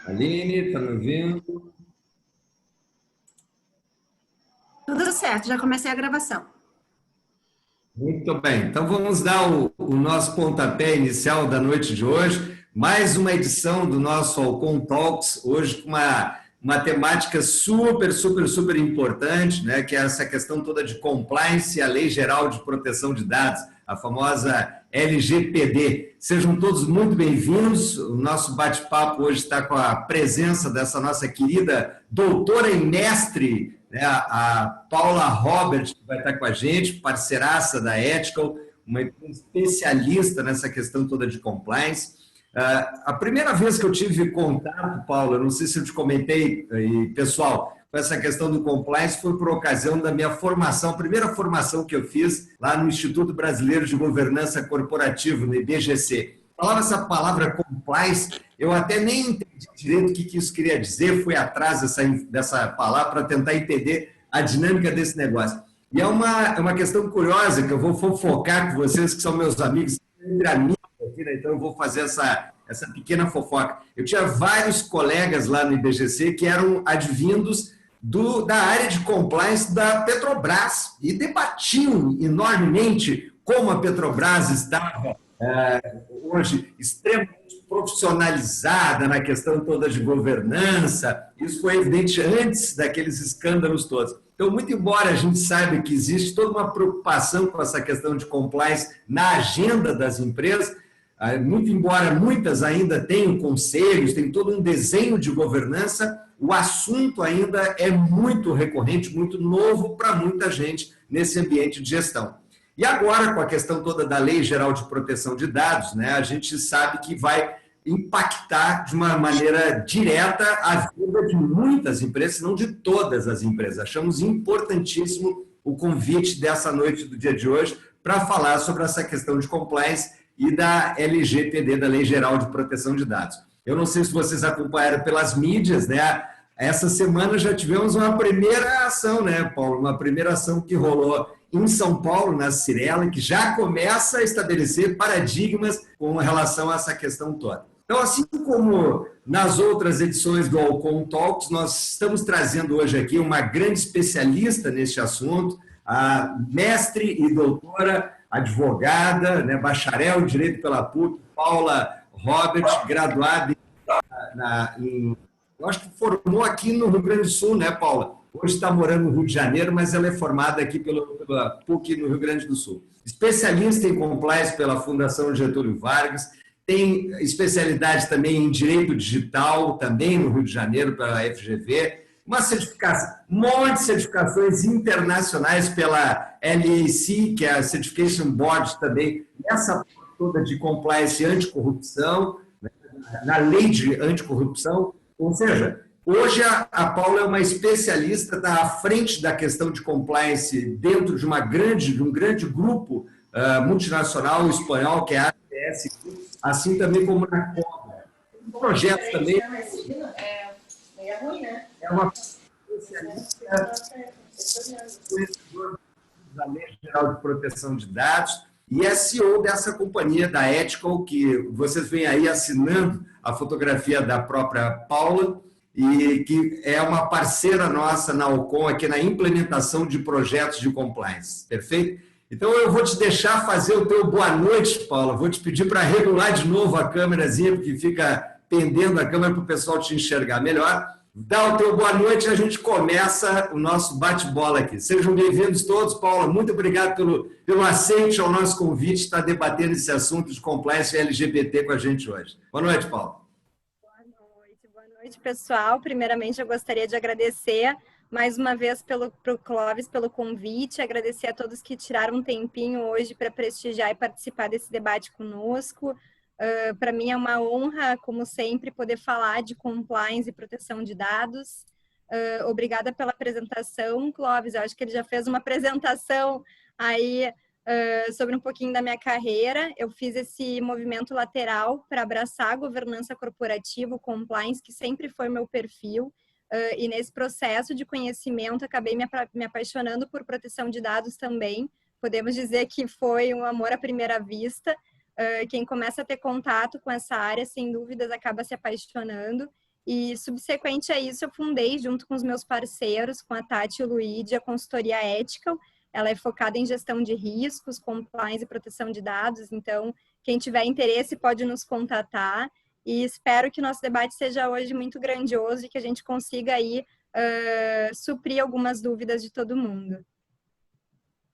Aline, está me ouvindo? Tudo certo, já comecei a gravação. Muito bem, então vamos dar o nosso pontapé inicial da noite de hoje. Mais uma edição do nosso Alcon Talks, hoje com uma temática super importante, né, que é essa questão toda de compliance e a Lei Geral de Proteção de Dados, a famosa LGPD. Sejam todos muito bem-vindos. O nosso bate-papo hoje está com a presença dessa nossa querida doutora e mestre, né, a Paula Robert, que vai estar com a gente, parceiraça da Ethical, uma especialista nessa questão toda de compliance. A primeira vez que eu tive contato, Paula, não sei se eu te comentei, pessoal, com essa questão do compliance foi por ocasião da minha formação, a primeira formação que eu fiz lá no Instituto Brasileiro de Governança Corporativa, no IBGC. Falava essa palavra compliance, eu até nem entendi direito o que isso queria dizer, fui atrás dessa palavra para tentar entender a dinâmica desse negócio. E é uma questão curiosa que eu vou fofocar com vocês, que são meus amigos, entre amigos aqui, né? Então eu vou fazer essa pequena fofoca. Eu tinha vários colegas lá no IBGC que eram advindos da área de compliance da Petrobras e debatiam enormemente como a Petrobras estava hoje extremamente profissionalizada na questão toda de governança. Isso foi evidente antes daqueles escândalos todos. Então, muito embora a gente saiba que existe toda uma preocupação com essa questão de compliance na agenda das empresas, muito embora muitas ainda tenham conselhos, tem todo um desenho de governança, o assunto ainda é muito recorrente, muito novo para muita gente nesse ambiente de gestão. E agora, com a questão toda da Lei Geral de Proteção de Dados, né, a gente sabe que vai impactar de uma maneira direta a vida de muitas empresas, não de todas as empresas. Achamos importantíssimo o convite dessa noite do dia de hoje para falar sobre essa questão de compliance e da LGPD, da Lei Geral de Proteção de Dados. Eu não sei se vocês acompanharam pelas mídias, né? Essa semana já tivemos uma primeira ação, né, Paulo? Uma primeira ação que rolou em São Paulo, na Cirela, que já começa a estabelecer paradigmas com relação a essa questão toda. Então, assim como nas outras edições do Alcon Talks, nós estamos trazendo hoje aqui uma grande especialista neste assunto, a mestre e doutora, advogada, né, bacharel em Direito pela PUC, Paula Robert, graduada eu acho que formou aqui no Rio Grande do Sul, né, Paula? Hoje está morando no Rio de Janeiro, mas ela é formada aqui pela PUC no Rio Grande do Sul. Especialista em compliance pela Fundação Getúlio Vargas, tem especialidade também em Direito Digital, também no Rio de Janeiro, pela FGV, uma certificação, um monte de certificações internacionais pela LAC, que é a Certification Board também, nessa toda de compliance e anticorrupção, né, na lei de anticorrupção. Ou seja, hoje a Paula é uma especialista, está à frente da questão de compliance dentro de um grande grupo multinacional espanhol, que é a ATS, assim também como na Cobra. Projetos também. É uma especialista da Lei Geral de Proteção de Dados e é CEO dessa companhia, da Ethical, que vocês veem aí assinando a fotografia da própria Paula, e que é uma parceira nossa na Alcon, aqui na implementação de projetos de compliance. Perfeito? Então, eu vou te deixar fazer o teu boa noite, Paula. Vou te pedir para regular de novo a câmerazinha, porque fica pendendo a câmera para o pessoal te enxergar melhor. Dá o teu boa noite e a gente começa o nosso bate-bola aqui. Sejam bem-vindos todos. Paula, muito obrigado pelo aceite ao nosso convite, estar debatendo esse assunto de compliance LGBT com a gente hoje. Boa noite, Paula. Boa noite, pessoal. Primeiramente, eu gostaria de agradecer mais uma vez para o Clóvis pelo convite, agradecer a todos que tiraram um tempinho hoje para prestigiar e participar desse debate conosco. Para mim é uma honra, como sempre, poder falar de compliance e proteção de dados. Obrigada pela apresentação, Clóvis. Eu acho que ele já fez uma apresentação aí sobre um pouquinho da minha carreira. Eu fiz esse movimento lateral para abraçar a governança corporativa, o compliance, que sempre foi meu perfil. E nesse processo de conhecimento, acabei me apaixonando por proteção de dados também. Podemos dizer que foi um amor à primeira vista. Quem começa a ter contato com essa área, sem dúvidas, acaba se apaixonando. E, subsequente a isso, eu fundei, junto com os meus parceiros, com a Tati e o Luíde, a consultoria Ethical. Ela é focada em gestão de riscos, compliance e proteção de dados. Então, quem tiver interesse pode nos contatar. E espero que nosso debate seja hoje muito grandioso e que a gente consiga aí suprir algumas dúvidas de todo mundo.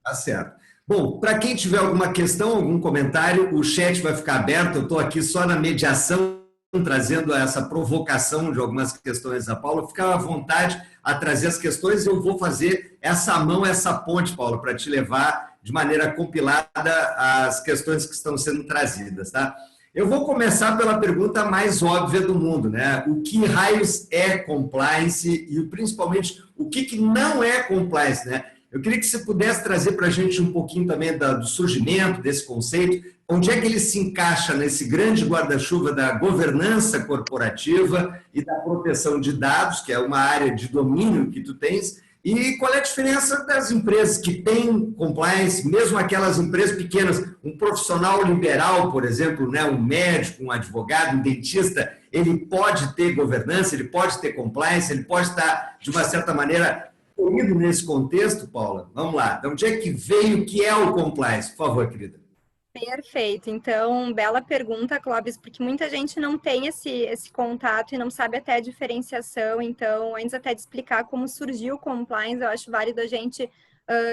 Tá certo. Bom, para quem tiver alguma questão, algum comentário, o chat vai ficar aberto. Eu estou aqui só na mediação, trazendo essa provocação de algumas questões da Paula. Fica à vontade a trazer as questões e eu vou fazer essa mão, essa ponte, Paula, para te levar de maneira compilada as questões que estão sendo trazidas, tá? Eu vou começar pela pergunta mais óbvia do mundo, né? O que raios é compliance e, principalmente, o que não é compliance, né? Eu queria que você pudesse trazer para a gente um pouquinho também do surgimento desse conceito, onde é que ele se encaixa nesse grande guarda-chuva da governança corporativa e da proteção de dados, que é uma área de domínio que tu tens, e qual é a diferença das empresas que têm compliance, mesmo aquelas empresas pequenas, um profissional liberal, por exemplo, né, um médico, um advogado, um dentista, ele pode ter governança, ele pode ter compliance, ele pode estar, de uma certa maneira, incluído nesse contexto, Paula? Vamos lá, de onde é que veio, o que é o compliance? Por favor, querida. Perfeito. Então, bela pergunta, Clóvis, porque muita gente não tem esse contato e não sabe até a diferenciação. Então, antes até de explicar como surgiu o compliance, eu acho válido a gente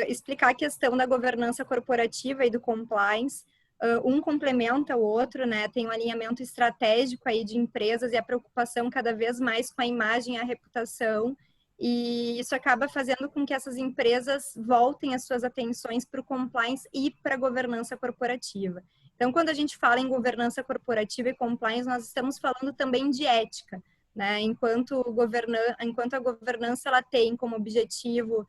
explicar a questão da governança corporativa e do compliance. Um complementa o outro, né? Tem um alinhamento estratégico aí de empresas e a preocupação cada vez mais com a imagem e a reputação. E isso acaba fazendo com que essas empresas voltem as suas atenções para o compliance e para a governança corporativa. Então, quando a gente fala em governança corporativa e compliance, nós estamos falando também de ética, né? Enquanto a governança ela tem como objetivo,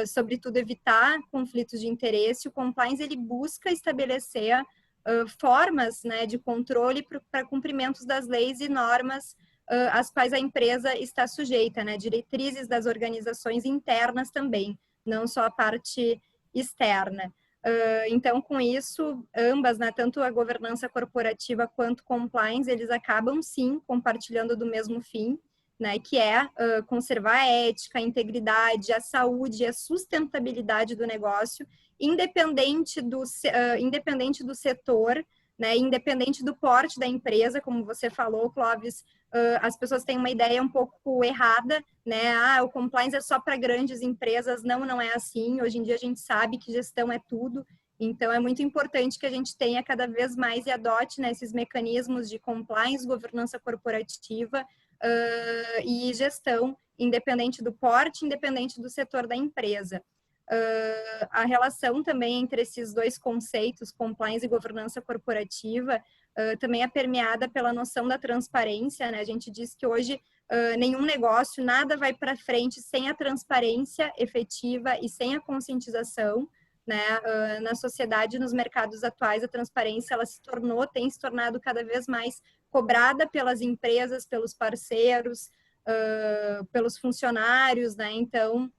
sobretudo, evitar conflitos de interesse, o compliance ele busca estabelecer formas, né, de controle para cumprimentos das leis e normas às quais a empresa está sujeita, né? Diretrizes das organizações internas também, não só a parte externa. Então, com isso, ambas, né, tanto a governança corporativa quanto compliance, eles acabam, sim, compartilhando do mesmo fim, né, que é conservar a ética, a integridade, a saúde e a sustentabilidade do negócio, independente do setor, né, independente do porte da empresa, como você falou, Clóvis. As pessoas têm uma ideia um pouco errada, né? O compliance é só para grandes empresas. Não é assim. Hoje em dia a gente sabe que gestão é tudo. Então é muito importante que a gente tenha cada vez mais e adote, né, esses mecanismos de compliance, governança corporativa e gestão, independente do porte, independente do setor da empresa. A relação também entre esses dois conceitos, compliance e governança corporativa, também é permeada pela noção da transparência, né? A gente diz que hoje nenhum negócio, nada vai para frente sem a transparência efetiva e sem a conscientização, né? Na sociedade, nos mercados atuais, a transparência ela tem se tornado cada vez mais cobrada pelas empresas, pelos parceiros, pelos funcionários, né? Então,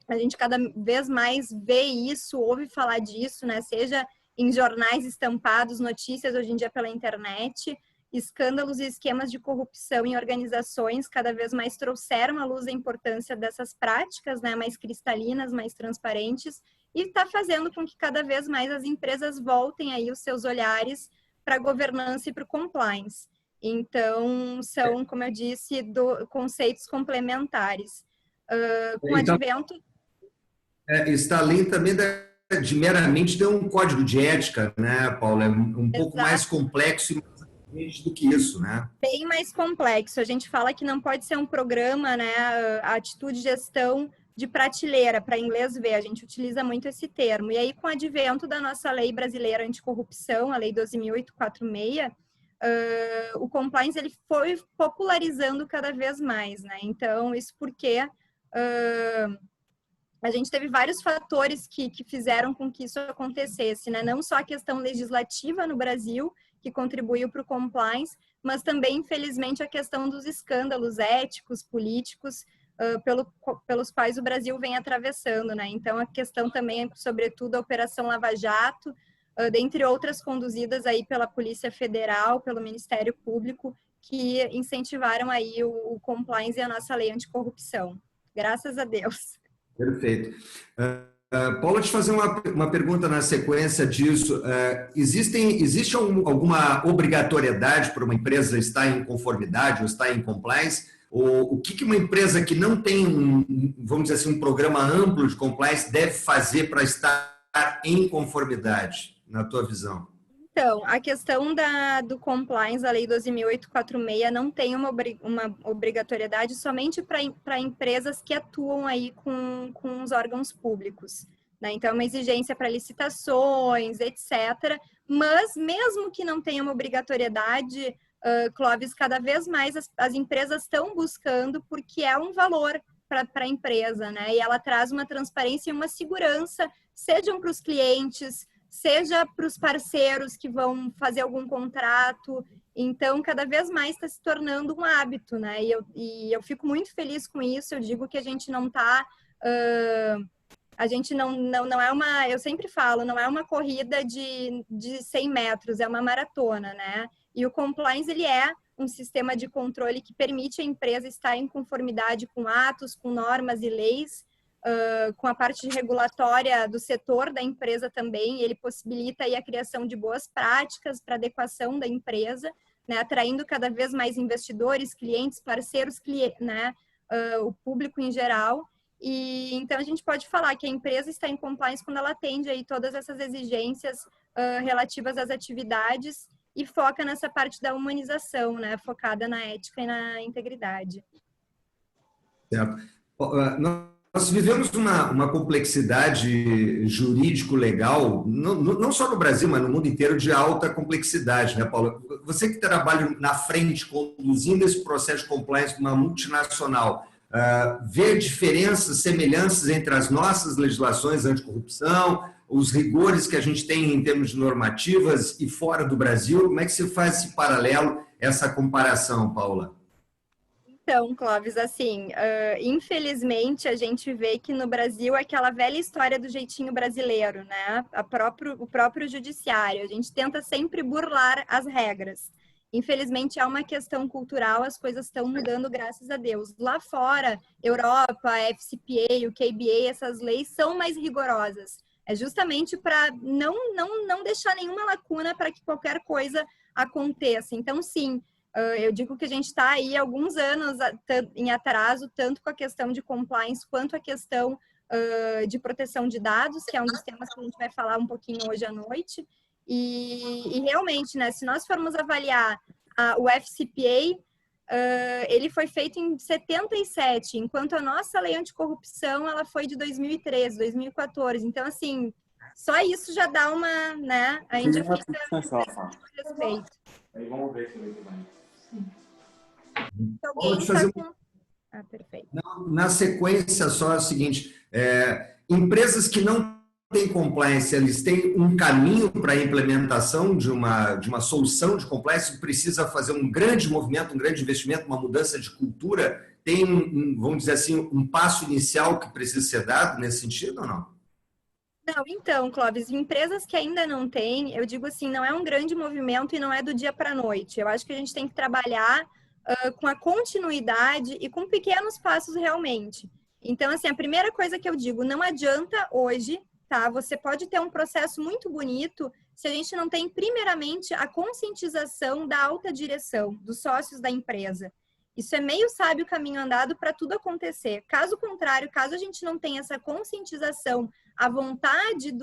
a gente cada vez mais vê isso, ouve falar disso, né? Seja em jornais estampados, notícias hoje em dia pela internet, escândalos e esquemas de corrupção em organizações cada vez mais trouxeram à luz a importância dessas práticas, né? Mais cristalinas, mais transparentes, e está fazendo com que cada vez mais as empresas voltem aí os seus olhares para a governança e para o compliance. Então, são, como eu disse, conceitos complementares. Com o advento... Está além também de meramente ter um código de ética, né, Paula? É um pouco mais complexo e mais abrangente do que isso, né? Bem mais complexo. A gente fala que não pode ser um programa, né, a atitude de gestão de prateleira, para inglês ver, a gente utiliza muito esse termo. E aí, com o advento da nossa lei brasileira anticorrupção, a Lei 12.846, o compliance ele foi popularizando cada vez mais, né? Então, isso porque... a gente teve vários fatores que fizeram com que isso acontecesse, né? Não só a questão legislativa no Brasil, que contribuiu para o compliance, mas também, infelizmente, a questão dos escândalos éticos, políticos, pelos quais o Brasil vem atravessando, né? Então, a questão também, sobretudo, a Operação Lava Jato, dentre outras conduzidas aí pela Polícia Federal, pelo Ministério Público, que incentivaram aí o compliance e a nossa lei anticorrupção. Graças a Deus. Perfeito. Paula, te fazer uma pergunta na sequência disso. Existe alguma obrigatoriedade para uma empresa estar em conformidade ou estar em compliance? Ou o que uma empresa que não tem, vamos dizer assim, um programa amplo de compliance deve fazer para estar em conformidade, na tua visão? Então, a questão do compliance, a Lei 12.846, não tem uma obrigatoriedade somente para empresas que atuam aí com os órgãos públicos, né? Então, é uma exigência para licitações, etc. Mas, mesmo que não tenha uma obrigatoriedade, Clóvis, cada vez mais as empresas estão buscando, porque é um valor para a empresa, né? E ela traz uma transparência e uma segurança, sejam para os clientes, seja para os parceiros que vão fazer algum contrato. Então, cada vez mais está se tornando um hábito, né? E eu fico muito feliz com isso. Eu digo que a gente não está... a gente não é uma... Eu sempre falo, não é uma corrida de 100 metros, é uma maratona, né? E o compliance, ele é um sistema de controle que permite a empresa estar em conformidade com atos, com normas e leis, com a parte regulatória do setor da empresa também. Ele possibilita aí a criação de boas práticas para adequação da empresa, né, atraindo cada vez mais investidores, clientes, parceiros, né, o público em geral. E então a gente pode falar que a empresa está em compliance quando ela atende aí todas essas exigências relativas às atividades e foca nessa parte da humanização, né, focada na ética e na integridade. Certo. Nós vivemos uma complexidade jurídico-legal, não só no Brasil, mas no mundo inteiro, de alta complexidade, né, Paula? Você que trabalha na frente, conduzindo esse processo de compliance de uma multinacional, vê diferenças, semelhanças entre as nossas legislações anticorrupção, os rigores que a gente tem em termos de normativas e fora do Brasil? Como é que se faz esse paralelo, essa comparação, Paula? Então, Clóvis, assim, infelizmente a gente vê que no Brasil é aquela velha história do jeitinho brasileiro, né? O próprio judiciário, a gente tenta sempre burlar as regras. Infelizmente é uma questão cultural, as coisas estão mudando, graças a Deus. Lá fora, Europa, FCPA, o KBA, essas leis são mais rigorosas. É justamente para não deixar nenhuma lacuna para que qualquer coisa aconteça. Então, sim, eu digo que a gente está aí alguns anos em atraso, tanto com a questão de compliance, quanto a questão de proteção de dados, que é um dos temas que a gente vai falar um pouquinho hoje à noite. E realmente, né, se nós formos avaliar o FCPA, ele foi feito em 77, enquanto a nossa lei anticorrupção ela foi de 2013, 2014. Então, assim, só isso já dá uma, né, a gente fica respeito. Aí vamos ver se ele vai. Perfeito. Na sequência, só é o seguinte, empresas que não têm compliance, eles têm um caminho para a implementação de uma solução de compliance, precisa fazer um grande movimento, um grande investimento, uma mudança de cultura, tem, vamos dizer assim, um passo inicial que precisa ser dado nesse sentido ou não? Não, então, Clóvis, empresas que ainda não têm, eu digo assim, não é um grande movimento e não é do dia para a noite. Eu acho que a gente tem que trabalhar com a continuidade e com pequenos passos realmente. Então, assim, a primeira coisa que eu digo, não adianta hoje, tá? Você pode ter um processo muito bonito se a gente não tem, primeiramente, a conscientização da alta direção, dos sócios da empresa. Isso é meio sábio caminho andado para tudo acontecer. Caso contrário, caso a gente não tenha essa conscientização, a vontade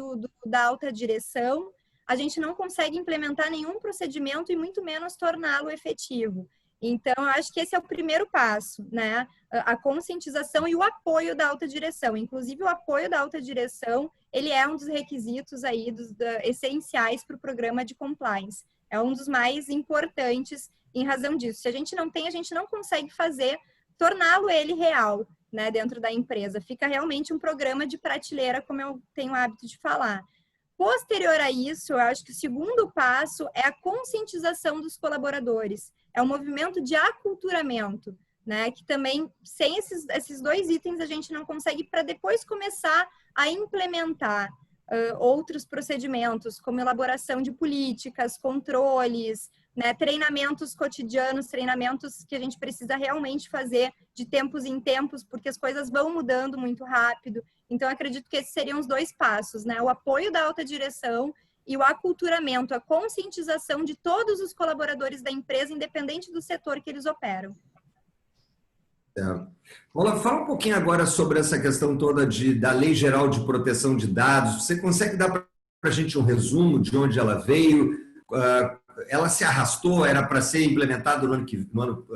da alta direção, a gente não consegue implementar nenhum procedimento e muito menos torná-lo efetivo. Então, eu acho que esse é o primeiro passo, né? A conscientização e o apoio da alta direção. Inclusive, o apoio da alta direção, ele é um dos requisitos aí essenciais para o programa de compliance. É um dos mais importantes em razão disso. Se a gente não tem, a gente não consegue torná-lo ele real, né, dentro da empresa. Fica realmente um programa de prateleira, como eu tenho o hábito de falar. Posterior a isso, eu acho que o segundo passo é a conscientização dos colaboradores. É um movimento de aculturamento, né, que também, sem esses dois itens, a gente não consegue para depois começar a implementar outros procedimentos, como elaboração de políticas, controles, né? Treinamentos cotidianos, treinamentos que a gente precisa realmente fazer de tempos em tempos, porque as coisas vão mudando muito rápido. Então, acredito que esses seriam os 2 passos, né? O apoio da alta direção e o aculturamento, a conscientização de todos os colaboradores da empresa, independente do setor que eles operam. Paula, fala um pouquinho agora sobre essa questão toda da Lei Geral de Proteção de Dados. Você consegue dar para a gente um resumo de onde ela veio? Ela se arrastou, era para ser implementada no ano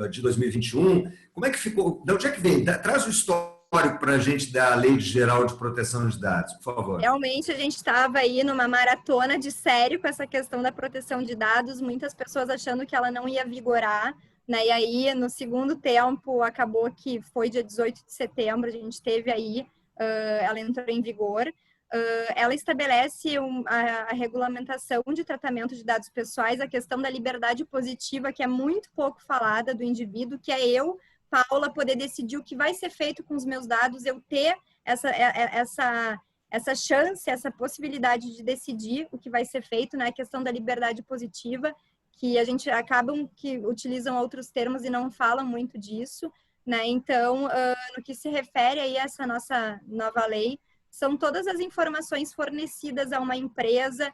de 2021? Como é que ficou? De onde é que veio? Traz o histórico para a gente da Lei Geral de Proteção de Dados, por favor. Realmente, a gente estava aí numa maratona de sério com essa questão da proteção de dados, muitas pessoas achando que ela não ia vigorar, né? E aí, no segundo tempo, acabou que foi dia 18 de setembro, a gente teve aí, ela entrou em vigor. Ela estabelece a regulamentação de tratamento de dados pessoais, a questão da liberdade positiva, que é muito pouco falada do indivíduo, que é eu, Paula, poder decidir o que vai ser feito com os meus dados, eu ter essa chance, essa possibilidade de decidir o que vai ser feito, né? A questão da liberdade positiva, que a gente acabam que utilizam outros termos e não falam muito disso, né? Então, no que se refere aí a essa nossa nova lei, são todas as informações fornecidas a uma empresa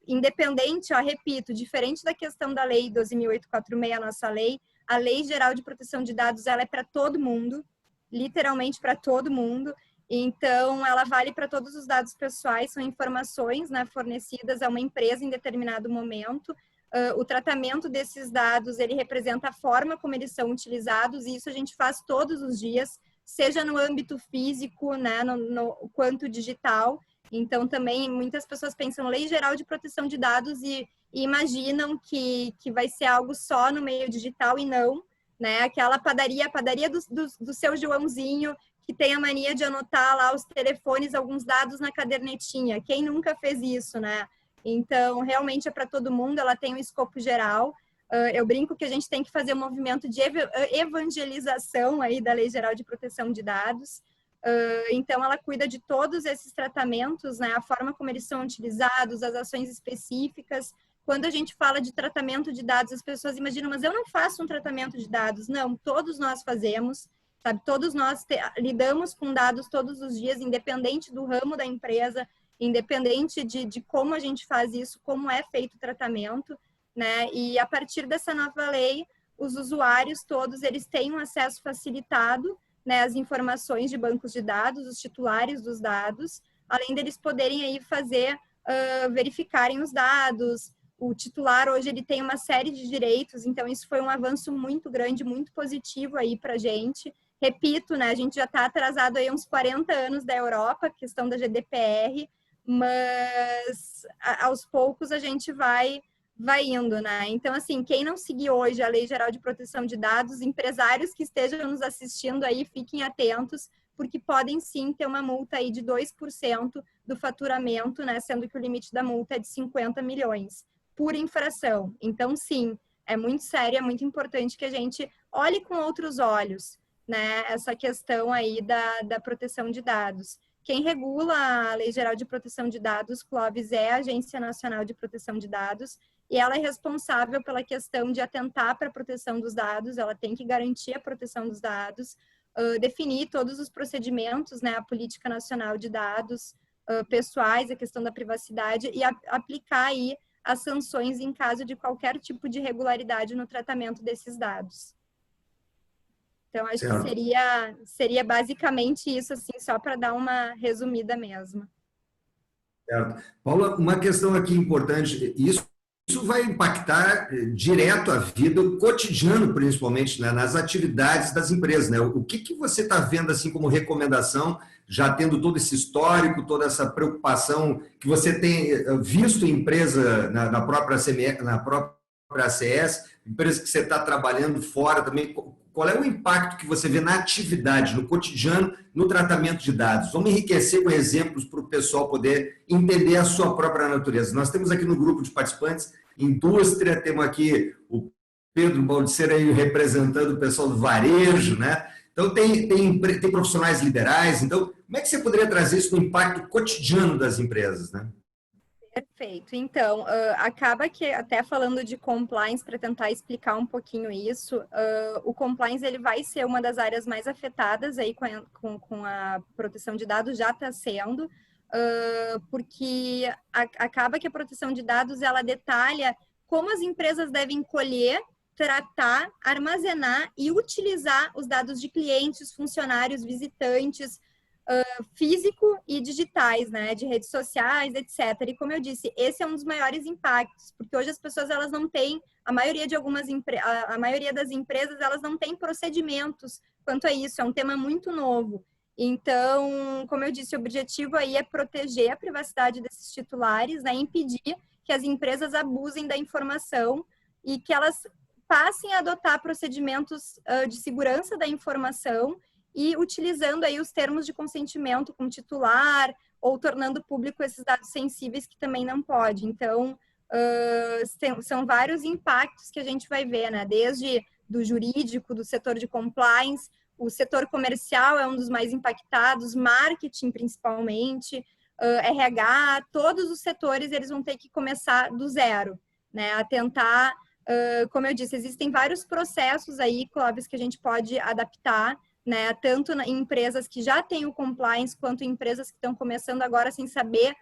independente, repito, diferente da questão da lei 12.846, a nossa lei, a Lei Geral de Proteção de Dados, ela é para todo mundo, literalmente para todo mundo. Então, ela vale para todos os dados pessoais, são informações, né, fornecidas a uma empresa em determinado momento. O tratamento desses dados, ele representa a forma como eles são utilizados, e isso a gente faz todos os dias, seja no âmbito físico, né, quanto digital. Então, também, muitas pessoas pensam Lei Geral de Proteção de Dados e imaginam que vai ser algo só no meio digital, e não, né? Aquela padaria, a padaria do seu Joãozinho, que tem a mania de anotar lá os telefones, alguns dados na cadernetinha. Quem nunca fez isso, né? Então, realmente é para todo mundo, ela tem um escopo geral. Eu brinco que a gente tem que fazer um movimento de evangelização aí da Lei Geral de Proteção de Dados. Então, ela cuida de todos esses tratamentos, né? A forma como eles são utilizados, as ações específicas. Quando a gente fala de tratamento de dados, as pessoas imaginam, mas eu não faço um tratamento de dados. Não, todos nós fazemos, sabe? Todos nós lidamos com dados todos os dias, independente do ramo da empresa, independente de como a gente faz isso, como é feito o tratamento, né? E a partir dessa nova lei, os usuários todos, eles têm um acesso facilitado, né, às informações de bancos de dados, os titulares dos dados, além deles poderem aí fazer, verificarem os dados. O titular hoje ele tem uma série de direitos, então isso foi um avanço muito grande, muito positivo aí para a gente. Repito, né, a gente já está atrasado aí uns 40 anos da Europa, questão da GDPR, mas aos poucos a gente vai indo, né? Então, assim, quem não seguir hoje a Lei Geral de Proteção de Dados, empresários que estejam nos assistindo aí, fiquem atentos, porque podem sim ter uma multa aí de 2% do faturamento, né? Sendo que o limite da multa é de 50 milhões por infração. Então, sim, é muito sério, é muito importante que a gente olhe com outros olhos, né? Essa questão aí da proteção de dados. Quem regula a Lei Geral de Proteção de Dados, Clóvis, é a Agência Nacional de Proteção de Dados, e ela é responsável pela questão de atentar para a proteção dos dados, ela tem que garantir a proteção dos dados, definir todos os procedimentos, né, a Política Nacional de Dados pessoais, a questão da privacidade, e aplicar aí as sanções em caso de qualquer tipo de irregularidade no tratamento desses dados. Então, acho que seria basicamente isso, assim, só para dar uma resumida mesmo. Certo. Paula, uma questão aqui importante, isso vai impactar direto a vida, o cotidiano, principalmente, né, nas atividades das empresas, né? O que você está vendo assim como recomendação, já tendo todo esse histórico, toda essa preocupação que você tem visto em empresa na própria CME, na própria ACS, empresas que você está trabalhando fora também, qual é o impacto que você vê na atividade, no cotidiano, no tratamento de dados? Vamos enriquecer com exemplos para o pessoal poder entender a sua própria natureza. Nós temos aqui no grupo de participantes indústria, temos aqui o Pedro Baldiceira aí representando o pessoal do varejo, né? Então, tem profissionais liberais. Então, como é que você poderia trazer isso no impacto cotidiano das empresas, né? Perfeito. Então, acaba que, até falando de compliance, para tentar explicar um pouquinho isso, o compliance ele vai ser uma das áreas mais afetadas aí com a proteção de dados, já está sendo, porque acaba que a proteção de dados, ela detalha como as empresas devem colher, tratar, armazenar e utilizar os dados de clientes, funcionários, visitantes, físico e digitais, né, de redes sociais, etc. E como eu disse, esse é um dos maiores impactos, porque hoje as pessoas elas não têm, a maioria das empresas elas não têm procedimentos quanto a isso, é um tema muito novo. Então, como eu disse, o objetivo aí é proteger a privacidade desses titulares, né, impedir que as empresas abusem da informação e que elas passem a adotar procedimentos de segurança da informação e utilizando aí os termos de consentimento com titular ou tornando público esses dados sensíveis que também não pode. Então, são vários impactos que a gente vai ver, né? Desde do jurídico, do setor de compliance, o setor comercial é um dos mais impactados, marketing principalmente, RH, todos os setores eles vão ter que começar do zero, né? A tentar, como eu disse, existem vários processos aí, Clóvis, que a gente pode adaptar, né, tanto em empresas que já têm o compliance, quanto em empresas que estão começando agora sem saber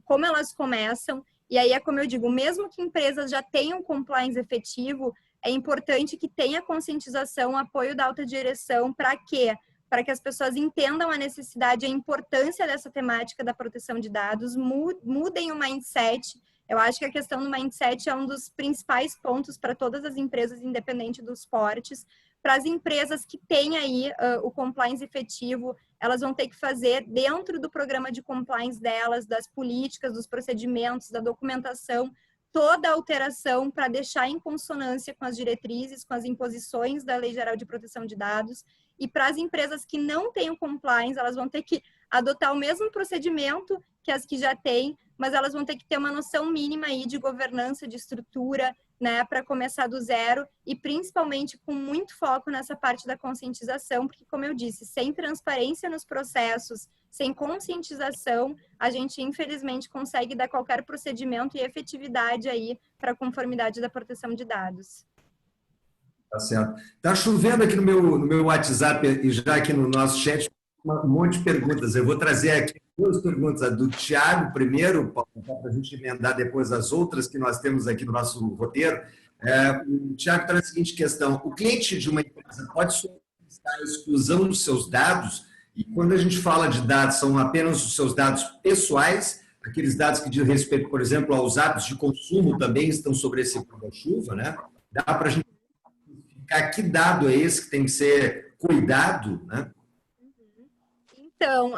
como elas começam. E aí é como eu digo, mesmo que empresas já tenham compliance efetivo, é importante que tenha conscientização, apoio da alta direção, para quê? Para que as pessoas entendam a necessidade e a importância dessa temática da proteção de dados, mudem o mindset. Eu acho que a questão do mindset é um dos principais pontos para todas as empresas, independente dos portes. Para as empresas que têm aí o compliance efetivo, elas vão ter que fazer dentro do programa de compliance delas, das políticas, dos procedimentos, da documentação, toda a alteração para deixar em consonância com as diretrizes, com as imposições da Lei Geral de Proteção de Dados. E para as empresas que não têm o compliance, elas vão ter que adotar o mesmo procedimento que as que já têm, mas elas vão ter que ter uma noção mínima aí de governança, de estrutura, né, para começar do zero e principalmente com muito foco nessa parte da conscientização, porque, como eu disse, sem transparência nos processos, sem conscientização, a gente, infelizmente, consegue dar qualquer procedimento e efetividade aí para a conformidade da proteção de dados. Tá certo. Tá chovendo aqui no meu WhatsApp e já aqui no nosso chat um monte de perguntas. Eu vou trazer aqui duas perguntas, a do Tiago primeiro, para a gente emendar depois as outras que nós temos aqui no nosso roteiro. O Tiago traz a seguinte questão: o cliente de uma empresa pode solicitar a exclusão dos seus dados, e quando a gente fala de dados, são apenas os seus dados pessoais, aqueles dados que dizem respeito, por exemplo, aos hábitos de consumo também estão sobre esse guarda-chuva, né? Dá para a gente identificar que dado é esse que tem que ser cuidado, né? Então,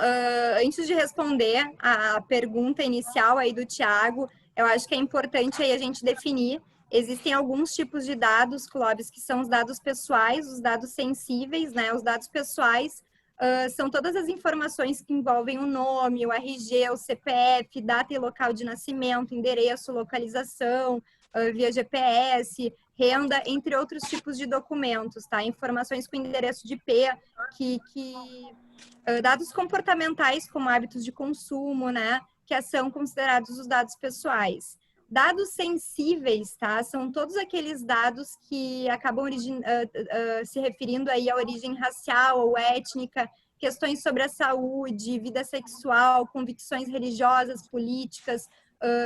antes de responder a pergunta inicial aí do Tiago, eu acho que é importante aí a gente definir. Existem alguns tipos de dados, Clóvis, que são os dados pessoais, os dados sensíveis, né? Os dados pessoais são todas as informações que envolvem o nome, o RG, o CPF, data e local de nascimento, endereço, localização, via GPS, renda, entre outros tipos de documentos, tá? Informações com endereço de IP, dados comportamentais, como hábitos de consumo, né? Que são considerados os dados pessoais. Dados sensíveis, tá? São todos aqueles dados que acabam se referindo aí à origem racial ou étnica, questões sobre a saúde, vida sexual, convicções religiosas, políticas,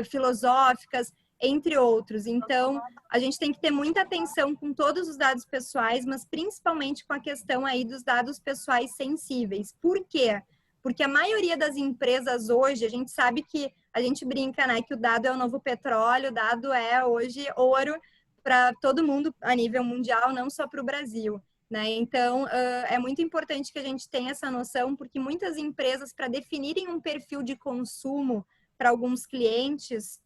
filosóficas, entre outros. Então, a gente tem que ter muita atenção com todos os dados pessoais, mas principalmente com a questão aí dos dados pessoais sensíveis. Por quê? Porque a maioria das empresas hoje, a gente sabe que a gente brinca, né, que o dado é o novo petróleo, o dado é hoje ouro para todo mundo a nível mundial, não só para o Brasil, né? Então, é muito importante que a gente tenha essa noção, porque muitas empresas, para definirem um perfil de consumo para alguns clientes,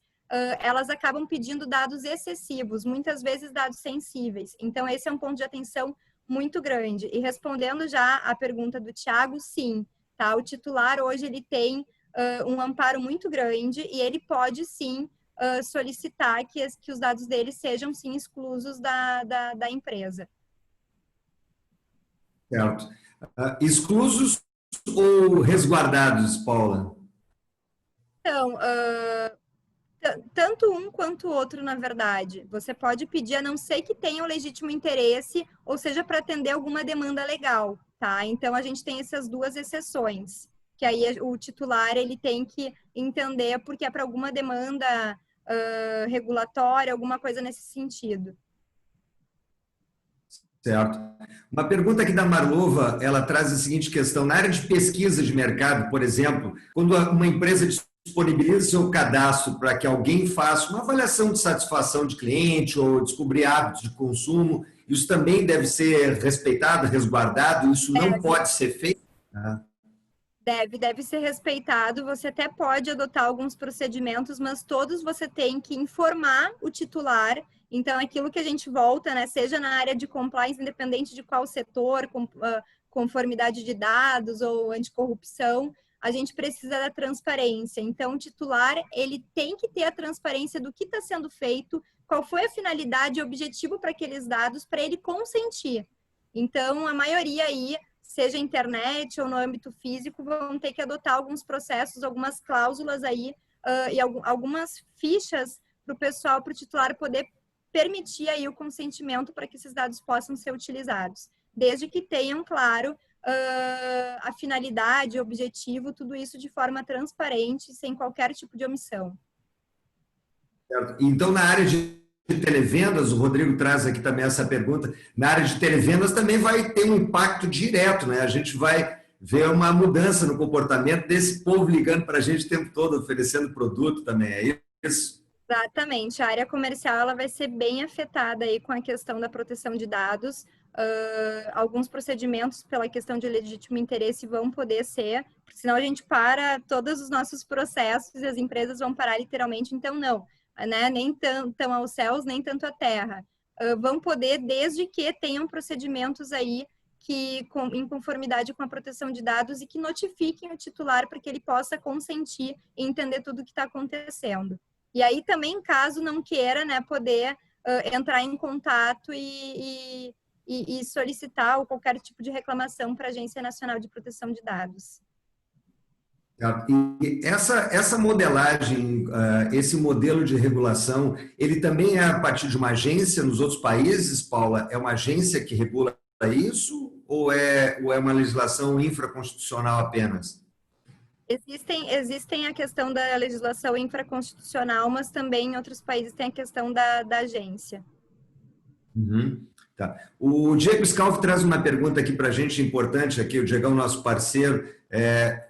elas acabam pedindo dados excessivos, muitas vezes dados sensíveis. Então, esse é um ponto de atenção muito grande. E respondendo já a pergunta do Tiago, sim, tá? O titular hoje ele tem um amparo muito grande e ele pode sim solicitar que os dados dele sejam sim exclusos da empresa. Certo. Exclusos ou resguardados, Paula? Então, Tanto um quanto o outro, na verdade. Você pode pedir, a não ser que tenha o legítimo interesse, ou seja, para atender alguma demanda legal, tá? Então, a gente tem essas duas exceções, que aí o titular, ele tem que entender porque é para alguma demanda regulatória, alguma coisa nesse sentido. Certo. Uma pergunta aqui da Marlova, ela traz a seguinte questão. Na área de pesquisa de mercado, por exemplo, quando uma empresa disponibiliza seu cadastro para que alguém faça uma avaliação de satisfação de cliente ou descobrir hábitos de consumo, isso também deve ser respeitado, resguardado, isso não pode ser feito? Deve ser respeitado. Você até pode adotar alguns procedimentos, mas todos você tem que informar o titular. Então, aquilo que a gente volta, né, seja na área de compliance, independente de qual setor, conformidade de dados ou anticorrupção, a gente precisa da transparência. Então, o titular, ele tem que ter a transparência do que está sendo feito, qual foi a finalidade e objetivo para aqueles dados, para ele consentir. Então, a maioria aí, seja internet ou no âmbito físico, vão ter que adotar alguns processos, algumas cláusulas aí e algumas fichas para o pessoal, para o titular poder permitir aí o consentimento para que esses dados possam ser utilizados, desde que tenham, claro, a finalidade, o objetivo, tudo isso de forma transparente, sem qualquer tipo de omissão. Certo. Então, na área de televendas, o Rodrigo traz aqui também essa pergunta, na área de televendas também vai ter um impacto direto, né? A gente vai ver uma mudança no comportamento desse povo ligando para a gente o tempo todo, oferecendo produto também, é isso? Exatamente, a área comercial ela vai ser bem afetada aí com a questão da proteção de dados. Alguns procedimentos pela questão de legítimo interesse vão poder ser, porque senão a gente para todos os nossos processos e as empresas vão parar literalmente, então não, né? Nem tão aos céus, nem tanto à terra. Vão poder, desde que tenham procedimentos aí que em conformidade com a proteção de dados e que notifiquem o titular para que ele possa consentir e entender tudo o que está acontecendo. E aí também, caso não queira, né, poder entrar em contato e solicitar ou qualquer tipo de reclamação para a Agência Nacional de Proteção de Dados. E essa modelagem, esse modelo de regulação, ele também é a partir de uma agência nos outros países, Paula? É uma agência que regula isso ou é uma legislação infraconstitucional apenas? Existem a questão da legislação infraconstitucional, mas também em outros países tem a questão da agência. Uhum. Tá. O Diego Scalf traz uma pergunta aqui para a gente importante, aqui, o Diego é o nosso parceiro.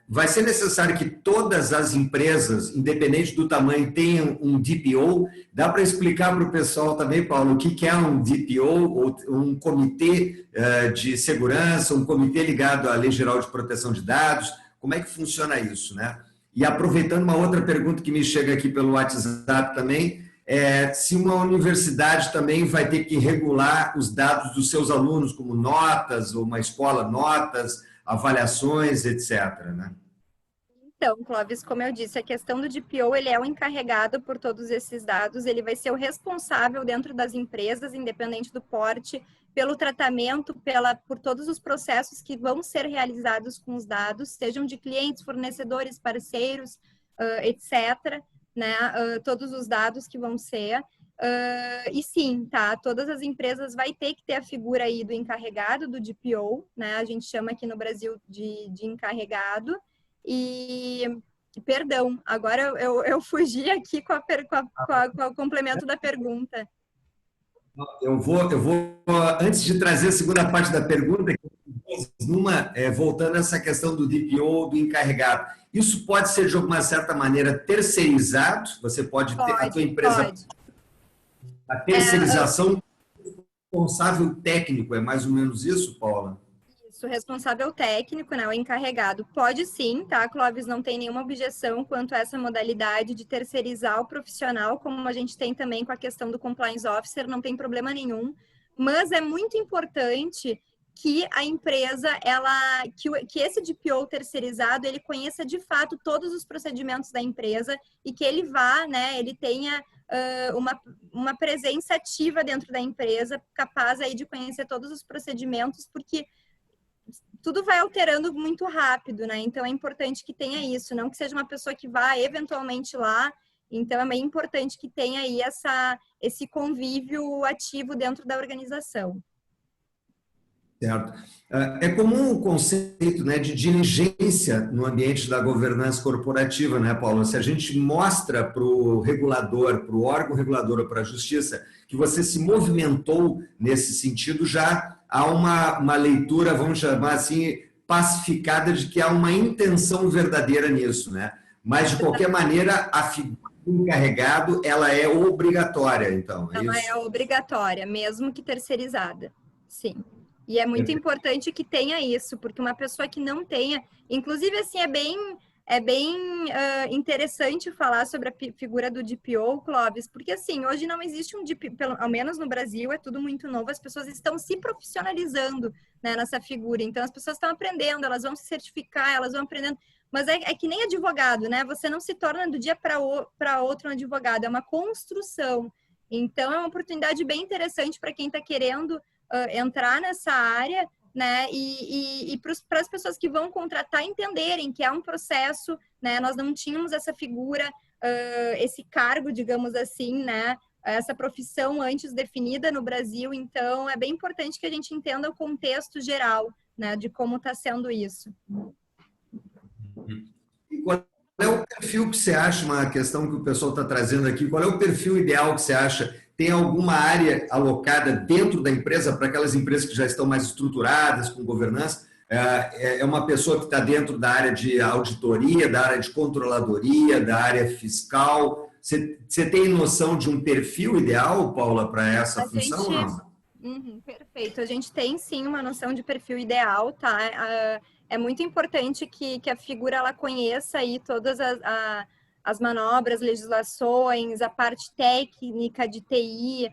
Vai ser necessário que todas as empresas, independente do tamanho, tenham um DPO? Dá para explicar para o pessoal também, Paulo, o que é um DPO, ou um comitê de segurança, um comitê ligado à Lei Geral de Proteção de Dados? Como é que funciona isso, né? E aproveitando uma outra pergunta que me chega aqui pelo WhatsApp também, se uma universidade também vai ter que regular os dados dos seus alunos, como notas, ou uma escola, notas, avaliações, etc., né? Então, Clóvis, como eu disse, a questão do DPO, ele é o encarregado por todos esses dados, ele vai ser o responsável dentro das empresas, independente do porte, pelo tratamento, por todos os processos que vão ser realizados com os dados, sejam de clientes, fornecedores, parceiros, etc., né? Todos os dados que vão ser. E sim, tá? Todas as empresas vai ter que ter a figura aí do encarregado, do DPO, né? A gente chama aqui no Brasil de encarregado. E, perdão, agora eu fugi aqui com o complemento da pergunta. Eu vou, antes de trazer a segunda parte da pergunta, voltando a essa questão do DPO, do encarregado. Isso pode ser, de alguma certa maneira, terceirizado? Você pode ter a tua empresa... Pode. A terceirização responsável técnico, é mais ou menos isso, Paula? Isso, responsável técnico, né, o encarregado. Pode sim, tá, Clóvis? Não tem nenhuma objeção quanto a essa modalidade de terceirizar o profissional, como a gente tem também com a questão do compliance officer, não tem problema nenhum. Mas é muito importante que a empresa, que esse DPO terceirizado, ele conheça de fato todos os procedimentos da empresa e que ele vá, né, ele tenha uma presença ativa dentro da empresa, capaz aí de conhecer todos os procedimentos, porque tudo vai alterando muito rápido, né? Então é importante que tenha isso, não que seja uma pessoa que vá eventualmente lá Então, é bem importante que tenha aí esse convívio ativo dentro da organização. Certo. É comum o conceito, né, de diligência no ambiente da governança corporativa, né, Paulo? Se a gente mostra para o regulador, para o órgão regulador ou para a justiça, que você se movimentou nesse sentido, já há uma leitura, vamos chamar assim, pacificada de que há uma intenção verdadeira nisso, né? Mas, de qualquer maneira, a figura do encarregado, ela é obrigatória, então, é Ela isso? é obrigatória, mesmo que terceirizada. Sim. E é muito importante que tenha isso, porque uma pessoa que não tenha, inclusive assim, é bem interessante falar sobre a figura do DPO, Clóvis, porque assim, hoje não existe um DPO, ao menos no Brasil, é tudo muito novo, as pessoas estão se profissionalizando, né, nessa figura, então as pessoas estão aprendendo, elas vão se certificar, elas vão aprendendo, mas é que nem advogado, né, você não se torna do dia para outro um advogado, é uma construção, então é uma oportunidade bem interessante para quem está querendo entrar nessa área, né? E para as pessoas que vão contratar entenderem que é um processo, né? Nós não tínhamos essa figura, esse cargo, digamos assim, né? Essa profissão antes definida no Brasil, então é bem importante que a gente entenda o contexto geral, né? De como está sendo isso. E qual é o perfil que você acha, uma questão que o pessoal está trazendo aqui, qual é o perfil ideal que você acha? Tem alguma área alocada dentro da empresa para aquelas empresas que já estão mais estruturadas, com governança? É uma pessoa que está dentro da área de auditoria, da área de controladoria, da área fiscal? Você tem noção de um perfil ideal, Paula, para essa função ou não? Perfeito. A gente tem sim uma noção de perfil ideal, tá? É muito importante que a figura ela conheça aí todas as manobras, legislações, a parte técnica de TI,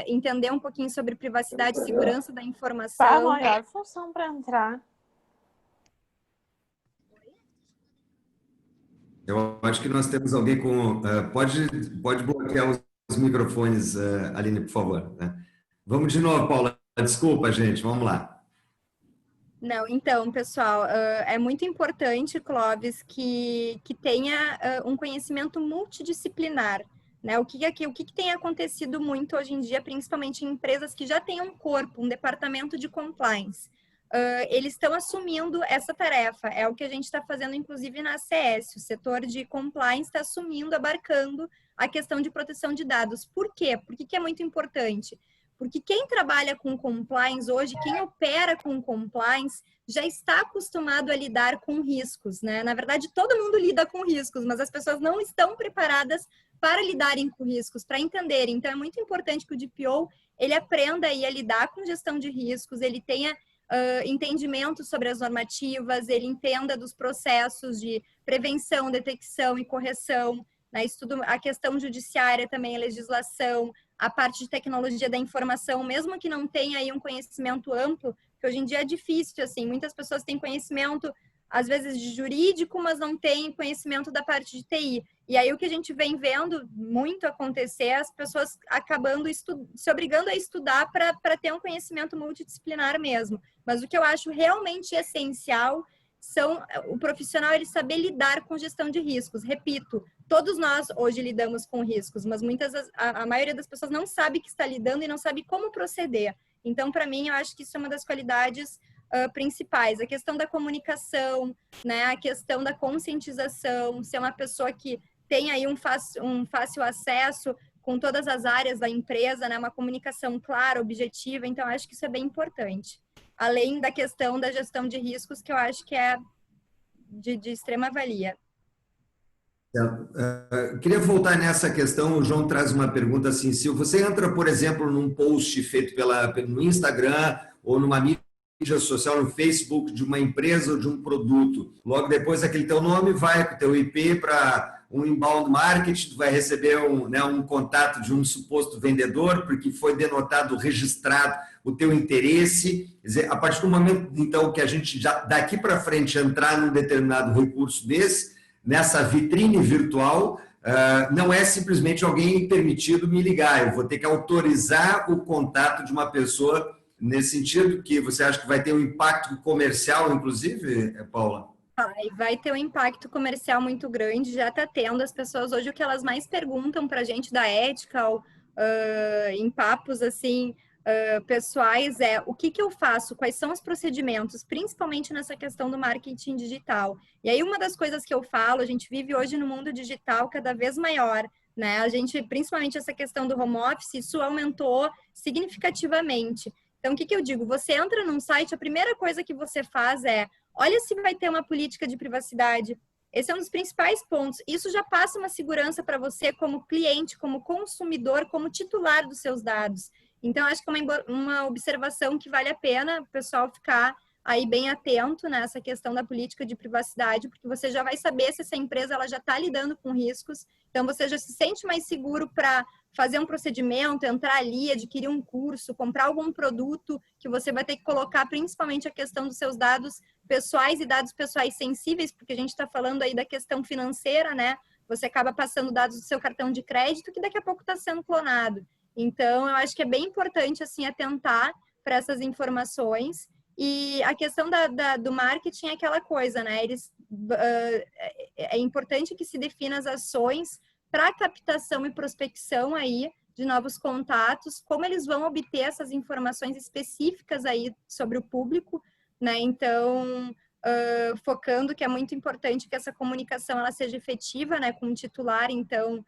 entender um pouquinho sobre privacidade e segurança da informação. Qual a maior função para entrar? Eu acho que nós temos alguém com... Pode bloquear os microfones, Aline, por favor. Né? Vamos de novo, Paula. Desculpa, gente. Vamos lá. Não, então, pessoal, é muito importante, Clóvis, que tenha um conhecimento multidisciplinar, né? O que tem acontecido muito hoje em dia, principalmente em empresas que já têm um corpo, um departamento de compliance. Eles estão assumindo essa tarefa, é o que a gente está fazendo, inclusive, na ACS. O setor de compliance está assumindo, abarcando a questão de proteção de dados. Por quê? Por que é muito importante? Porque quem trabalha com compliance hoje, quem opera com compliance, já está acostumado a lidar com riscos, né? Na verdade, todo mundo lida com riscos, mas as pessoas não estão preparadas para lidarem com riscos, para entenderem. Então, é muito importante que o DPO, ele aprenda aí a lidar com gestão de riscos, ele tenha entendimento sobre as normativas, ele entenda dos processos de prevenção, detecção e correção, né? Estudo a questão judiciária também, a legislação, a parte de tecnologia da informação, mesmo que não tenha aí um conhecimento amplo, que hoje em dia é difícil, assim, muitas pessoas têm conhecimento, às vezes, de jurídico, mas não têm conhecimento da parte de TI. E aí, o que a gente vem vendo muito acontecer é as pessoas acabando se obrigando a estudar para ter um conhecimento multidisciplinar mesmo. Mas o que eu acho realmente essencial são o profissional ele saber lidar com gestão de riscos. Repito, todos nós hoje lidamos com riscos, mas a maioria das pessoas não sabe que está lidando e não sabe como proceder. Então, para mim, eu acho que isso é uma das qualidades principais. A questão da comunicação, né? A questão da conscientização, ser uma pessoa que tem aí um fácil acesso com todas as áreas da empresa, né? Uma comunicação clara, objetiva. Então, eu acho que isso é bem importante. Além da questão da gestão de riscos, que eu acho que é de extrema valia. Queria voltar nessa questão, o João traz uma pergunta assim, se você entra, por exemplo, num post feito no Instagram ou numa mídia social, no Facebook, de uma empresa ou de um produto, logo depois aquele teu nome vai para o teu IP para um inbound marketing, tu vai receber um contato de um suposto vendedor, porque foi denotado, registrado o teu interesse. Quer dizer, a partir do momento, então, que a gente já daqui para frente entrar num determinado recurso desse, nessa vitrine virtual, não é simplesmente alguém permitido me ligar, eu vou ter que autorizar o contato de uma pessoa nesse sentido, que você acha que vai ter um impacto comercial, inclusive, Paula? Vai ter um impacto comercial muito grande, já está tendo. As pessoas hoje, o que elas mais perguntam para a gente da Ethical, em papos assim, pessoais, é o que eu faço, quais são os procedimentos, principalmente nessa questão do marketing digital. E aí, uma das coisas que eu falo, a gente vive hoje no mundo digital cada vez maior, né? A gente, principalmente essa questão do home office, isso aumentou significativamente. Então, o que eu digo? Você entra num site, a primeira coisa que você faz é olha se vai ter uma política de privacidade. Esse é um dos principais pontos. Isso já passa uma segurança para você como cliente, como consumidor, como titular dos seus dados. Então, acho que é uma observação que vale a pena o pessoal ficar aí bem atento nessa questão da política de privacidade, porque você já vai saber se essa empresa ela já está lidando com riscos, então você já se sente mais seguro para fazer um procedimento, entrar ali, adquirir um curso, comprar algum produto que você vai ter que colocar principalmente a questão dos seus dados pessoais e dados pessoais sensíveis, porque a gente está falando aí da questão financeira, né? Você acaba passando dados do seu cartão de crédito que daqui a pouco está sendo clonado. Então, eu acho que é bem importante, assim, atentar para essas informações. E a questão do marketing é aquela coisa, né? É importante que se defina as ações para captação e prospecção aí de novos contatos, como eles vão obter essas informações específicas aí sobre o público, né? Então, focando que é muito importante que essa comunicação ela seja efetiva, né? Com o titular, então,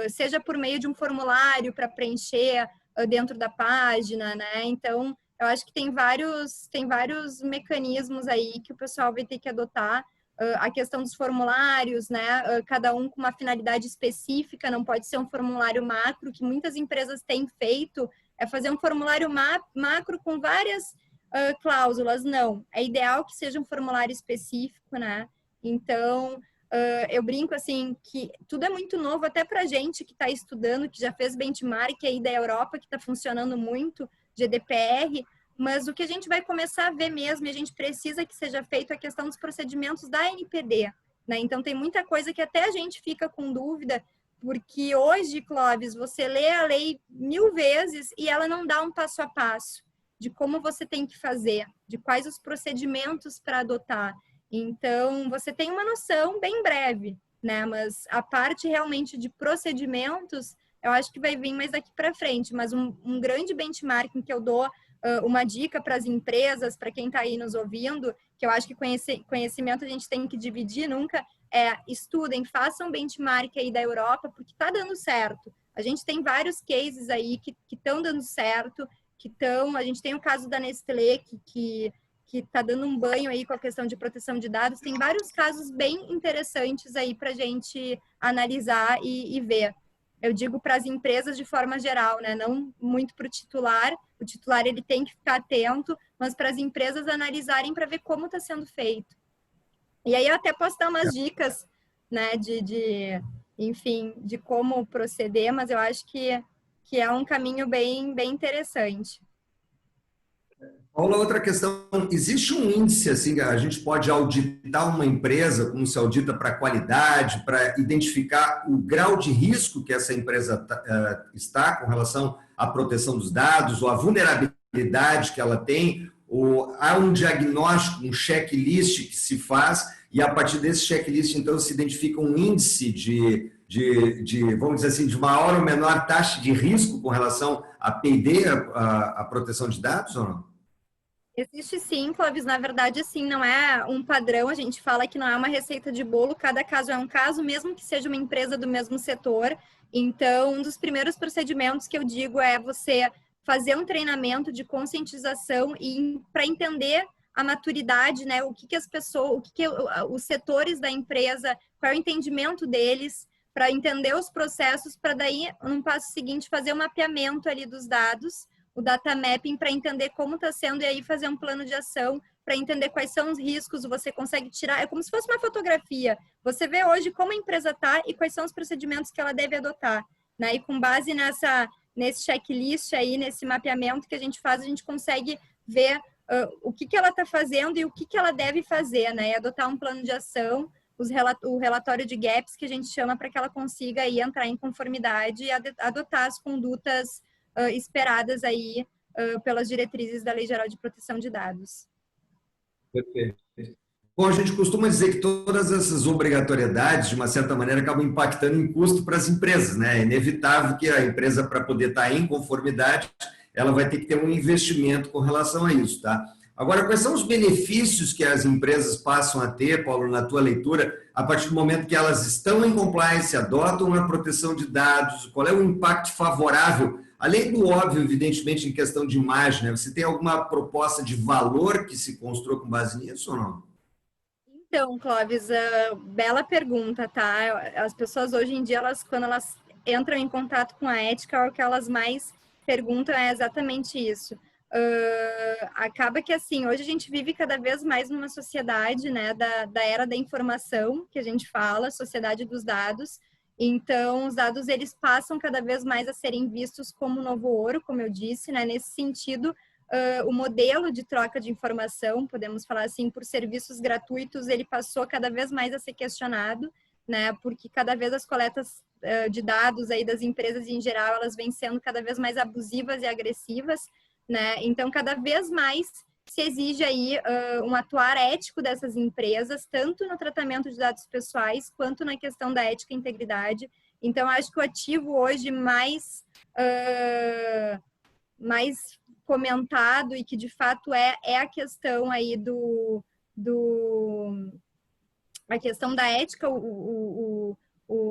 seja por meio de um formulário para preencher dentro da página, né? Então, eu acho que tem vários mecanismos aí que o pessoal vai ter que adotar. A questão dos formulários, né? Cada um com uma finalidade específica, não pode ser um formulário macro, que muitas empresas têm feito, é fazer um formulário macro com várias cláusulas. Não, é ideal que seja um formulário específico, né? Então, eu brinco assim que tudo é muito novo, até para gente que está estudando, que já fez benchmark aí da Europa, que está funcionando muito, GDPR, mas o que a gente vai começar a ver mesmo, e a gente precisa que seja feito a questão dos procedimentos da NPD, né? Então, tem muita coisa que até a gente fica com dúvida, porque hoje, Clóvis, você lê a lei 1000 vezes e ela não dá um passo a passo de como você tem que fazer, de quais os procedimentos para adotar. Então, você tem uma noção bem breve, né? Mas a parte realmente de procedimentos, eu acho que vai vir mais daqui para frente. Mas um grande benchmarking que eu dou, uma dica para as empresas, para quem está aí nos ouvindo, que eu acho que conhecimento a gente tem que dividir nunca, estudem, façam benchmark aí da Europa, porque está dando certo. A gente tem vários cases aí que estão dando certo, a gente tem o caso da Nestlé, que está dando um banho aí com a questão de proteção de dados. Tem vários casos bem interessantes aí para a gente analisar e ver. Eu digo para as empresas de forma geral, né? Não muito para o titular. O titular ele tem que ficar atento, mas para as empresas analisarem para ver como está sendo feito. E aí eu até posso dar umas dicas, né? Enfim, de como proceder, mas eu acho que é um caminho bem interessante. Paula, outra questão, existe um índice assim, a gente pode auditar uma empresa, como se audita para qualidade, para identificar o grau de risco que essa empresa está com relação à proteção dos dados, ou a vulnerabilidade que ela tem, ou há um diagnóstico, um checklist que se faz, e a partir desse checklist, então, se identifica um índice vamos dizer assim, de maior ou menor taxa de risco com relação a P&D, a proteção de dados, ou não? Existe sim, Clóvis, na verdade, assim, não é um padrão, a gente fala que não é uma receita de bolo, cada caso é um caso, mesmo que seja uma empresa do mesmo setor. Então, um dos primeiros procedimentos que eu digo é você fazer um treinamento de conscientização e para entender a maturidade, né, o que as pessoas, os setores da empresa, qual é o entendimento deles, para entender os processos, para daí, no passo seguinte, fazer o mapeamento ali dos dados, o data mapping para entender como está sendo e aí fazer um plano de ação para entender quais são os riscos, você consegue tirar, é como se fosse uma fotografia. Você vê hoje como a empresa está e quais são os procedimentos que ela deve adotar, né? E com base nesse checklist aí, nesse mapeamento que a gente faz, a gente consegue ver o que ela está fazendo e o que ela deve fazer, né? E adotar um plano de ação, o relatório de gaps que a gente chama para que ela consiga aí entrar em conformidade e adotar as condutas esperadas aí pelas diretrizes da Lei Geral de Proteção de Dados. Perfeito. Bom, a gente costuma dizer que todas essas obrigatoriedades, de uma certa maneira, acabam impactando em custo para as empresas, né? É inevitável que a empresa, para poder estar em conformidade, ela vai ter que ter um investimento com relação a isso, tá? Agora, quais são os benefícios que as empresas passam a ter, Paulo, na tua leitura, a partir do momento que elas estão em compliance, adotam a proteção de dados? Qual é o impacto favorável? Além do óbvio, evidentemente, em questão de imagem, né? Você tem alguma proposta de valor que se construa com base nisso ou não? Então, Clóvis, bela pergunta, tá? As pessoas hoje em dia, quando elas entram em contato com a ética, o que elas mais perguntam é exatamente isso. Acaba que, assim, hoje a gente vive cada vez mais numa sociedade, né, da era da informação, que a gente fala, sociedade dos dados. Então, os dados, eles passam cada vez mais a serem vistos como novo ouro, como eu disse, né? Nesse sentido, o modelo de troca de informação, podemos falar assim, por serviços gratuitos, ele passou cada vez mais a ser questionado, né? Porque cada vez as coletas de dados aí das empresas em geral, elas vêm sendo cada vez mais abusivas e agressivas, né? Então, cada vez mais se exige aí um atuar ético dessas empresas, tanto no tratamento de dados pessoais, quanto na questão da ética e integridade. Então, acho que o ativo hoje mais comentado e que de fato é a questão aí a questão da ética,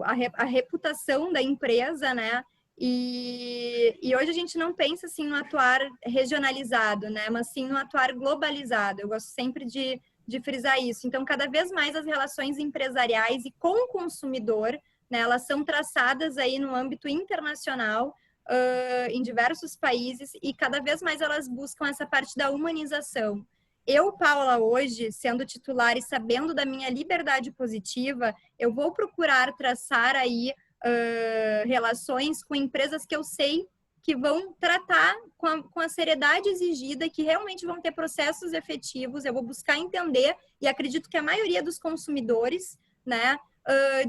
a reputação da empresa, né? E hoje a gente não pensa assim no atuar regionalizado, né? Mas sim no atuar globalizado. Eu gosto sempre de frisar isso. Então, cada vez mais as relações empresariais e com o consumidor, né? Elas são traçadas aí no âmbito internacional, em diversos países, e cada vez mais elas buscam essa parte da humanização. Eu, Paula, hoje, sendo titular e sabendo da minha liberdade positiva, eu vou procurar traçar aí relações com empresas que eu sei que vão tratar com a seriedade exigida e que realmente vão ter processos efetivos. Eu vou buscar entender, e acredito que a maioria dos consumidores, né,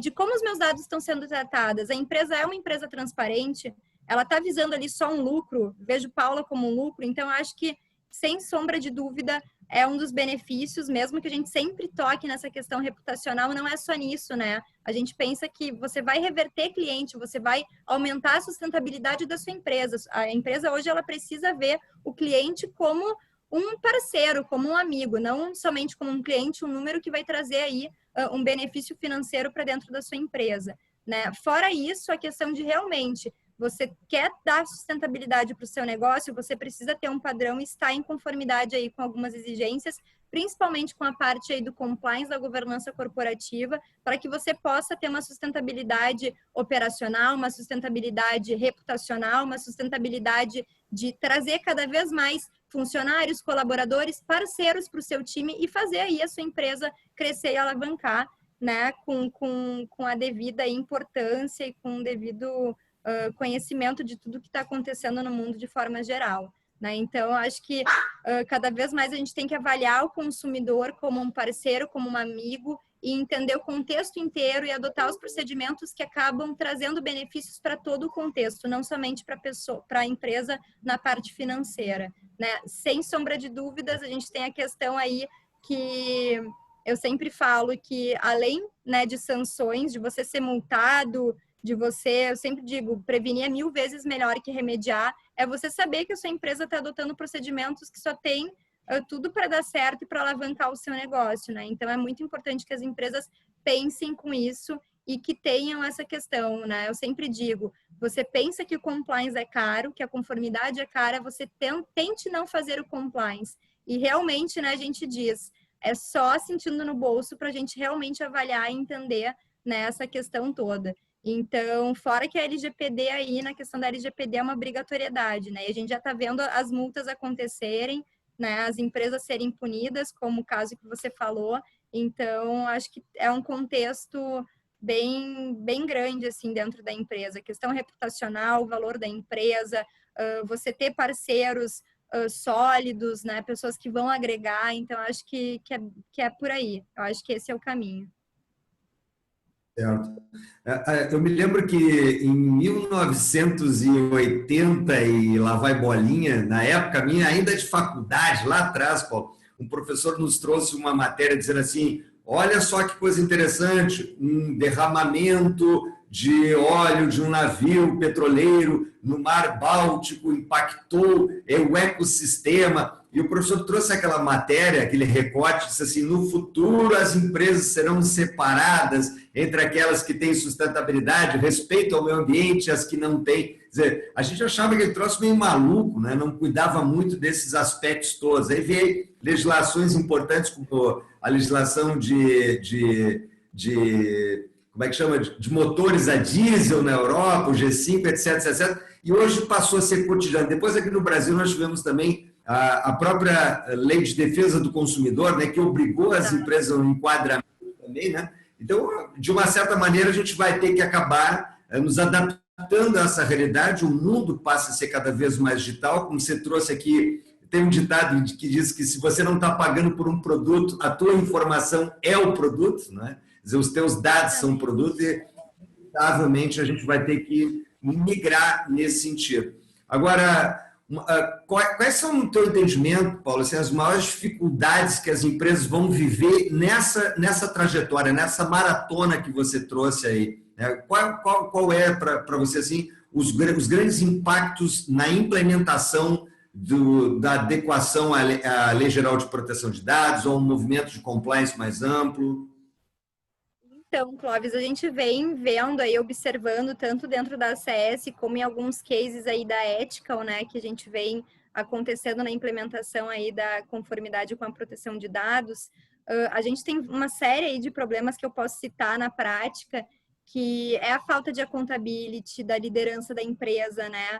de como os meus dados estão sendo tratados. A empresa é uma empresa transparente, ela está visando ali só um lucro, vejo Paula como um lucro, então acho que, sem sombra de dúvida, é um dos benefícios, mesmo que a gente sempre toque nessa questão reputacional, não é só nisso, né? A gente pensa que você vai reverter cliente, você vai aumentar a sustentabilidade da sua empresa. A empresa hoje, ela precisa ver o cliente como um parceiro, como um amigo, não somente como um cliente, um número que vai trazer aí um benefício financeiro para dentro da sua empresa, né? Fora isso, a questão de realmente você quer dar sustentabilidade para o seu negócio, você precisa ter um padrão e estar em conformidade aí com algumas exigências, principalmente com a parte aí do compliance, da governança corporativa, para que você possa ter uma sustentabilidade operacional, uma sustentabilidade reputacional, uma sustentabilidade de trazer cada vez mais funcionários, colaboradores, parceiros para o seu time e fazer aí a sua empresa crescer e alavancar, né, com a devida importância e com o devido conhecimento de tudo que está acontecendo no mundo de forma geral, né? Então, eu acho que cada vez mais a gente tem que avaliar o consumidor como um parceiro, como um amigo, e entender o contexto inteiro e adotar os procedimentos que acabam trazendo benefícios para todo o contexto, não somente para a empresa na parte financeira, né? Sem sombra de dúvidas, a gente tem a questão aí que eu sempre falo que, além, né, de sanções, de você ser multado, eu sempre digo, prevenir é 1000 vezes melhor que remediar, é você saber que a sua empresa está adotando procedimentos que só tem tudo para dar certo e para alavancar o seu negócio, né? Então, é muito importante que as empresas pensem com isso e que tenham essa questão, né? Eu sempre digo, você pensa que o compliance é caro, que a conformidade é cara, você tente não fazer o compliance. E realmente, né, a gente diz, é só sentindo no bolso para a gente realmente avaliar e entender, né, essa questão toda. Então, fora que a LGPD aí, na questão da LGPD é uma obrigatoriedade, né? E a gente já está vendo as multas acontecerem, né? As empresas serem punidas, como o caso que você falou. Então, acho que é um contexto bem grande, assim, dentro da empresa. A questão reputacional, o valor da empresa, você ter parceiros sólidos, né? Pessoas que vão agregar. Então, acho que é por aí. Eu acho que esse é o caminho. Certo. Eu me lembro que em 1980 e lá vai bolinha, na época minha ainda de faculdade, lá atrás, Paulo, um professor nos trouxe uma matéria dizendo assim, olha só que coisa interessante, um derramamento de óleo de um navio petroleiro no Mar Báltico impactou o ecossistema. E o professor trouxe aquela matéria, aquele recorte, disse assim, no futuro as empresas serão separadas entre aquelas que têm sustentabilidade, respeito ao meio ambiente e as que não têm. Quer dizer, a gente achava que ele trouxe meio maluco, né? Não cuidava muito desses aspectos todos. Aí veio legislações importantes, como a legislação como é que chama? De motores a diesel na Europa, o G5, etc, etc. E hoje passou a ser cotidiano. Depois, aqui no Brasil, nós tivemos também a própria Lei de Defesa do Consumidor, né, que obrigou as empresas a um enquadramento também, né? Então, de uma certa maneira, a gente vai ter que acabar nos adaptando a essa realidade. O mundo passa a ser cada vez mais digital, como você trouxe aqui. Tem um ditado que diz que se você não está pagando por um produto, a tua informação é o produto, né? Quer dizer, os teus dados são o produto e, inevitavelmente, a gente vai ter que migrar nesse sentido. Agora, quais são, no teu entendimento, Paulo, assim, as maiores dificuldades que as empresas vão viver nessa trajetória, nessa maratona que você trouxe aí? Qual é, para você, assim, os grandes impactos na implementação da adequação à Lei Geral de Proteção de Dados ou um movimento de compliance mais amplo? Então, Clóvis, a gente vem vendo aí, observando, tanto dentro da ACS, como em alguns cases aí da Ethical, né, que a gente vem acontecendo na implementação aí da conformidade com a proteção de dados. A gente tem uma série aí de problemas que eu posso citar na prática, que é a falta de accountability da liderança da empresa, né?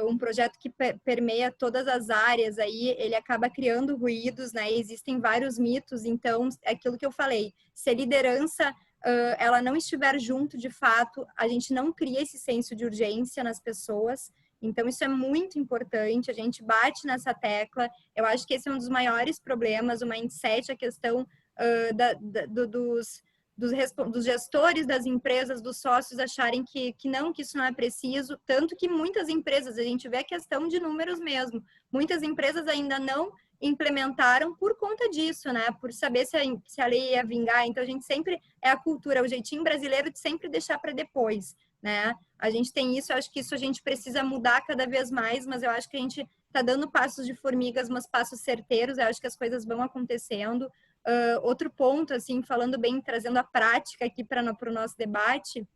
Um projeto que permeia todas as áreas aí, ele acaba criando ruídos, né? Existem vários mitos, então, é aquilo que eu falei, se a liderança ela não estiver junto de fato, a gente não cria esse senso de urgência nas pessoas. Então, isso é muito importante, a gente bate nessa tecla. Eu acho que esse é um dos maiores problemas, o mindset, a questão dos gestores das empresas, dos sócios acharem que isso não é preciso, tanto que muitas empresas, a gente vê a questão de números mesmo, muitas empresas ainda não implementaram por conta disso, né? Por saber se a lei ia vingar. Então, a gente sempre, é a cultura, o jeitinho brasileiro de sempre deixar para depois, né? A gente tem isso, eu acho que isso a gente precisa mudar cada vez mais, mas eu acho que a gente está dando passos de formigas, mas passos certeiros, eu acho que as coisas vão acontecendo. Outro ponto, assim, falando bem, trazendo a prática aqui para o nosso debate,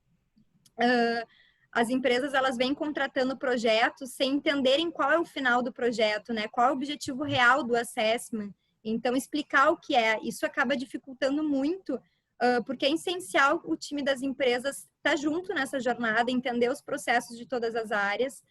as empresas, elas vêm contratando projetos sem entenderem qual é o final do projeto, né? Qual é o objetivo real do assessment. Então, explicar o que é, isso acaba dificultando muito, porque é essencial o time das empresas estar junto nessa jornada, entender os processos de todas as áreas.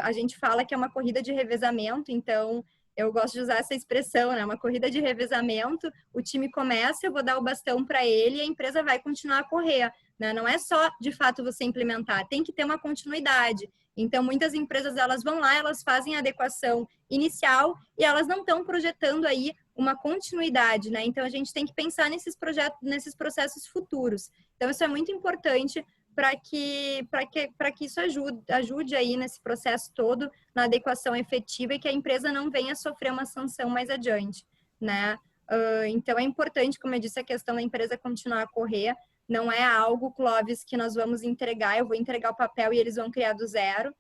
A gente fala que é uma corrida de revezamento, então, eu gosto de usar essa expressão, né? Uma corrida de revezamento, o time começa, eu vou dar o bastão para ele e a empresa vai continuar a correr. Né? Não é só, de fato, você implementar, tem que ter uma continuidade. Então, muitas empresas, elas vão lá, elas fazem a adequação inicial e elas não estão projetando aí uma continuidade, né? Então, a gente tem que pensar nesses projetos, nesses processos futuros. Então, isso é muito importante para que isso ajude aí nesse processo todo, na adequação efetiva e que a empresa não venha sofrer uma sanção mais adiante, né? Então, é importante, como eu disse, a questão da empresa continuar a correr. Não é algo, Clóvis, que nós vamos entregar, eu vou entregar o papel e eles vão criar do zero.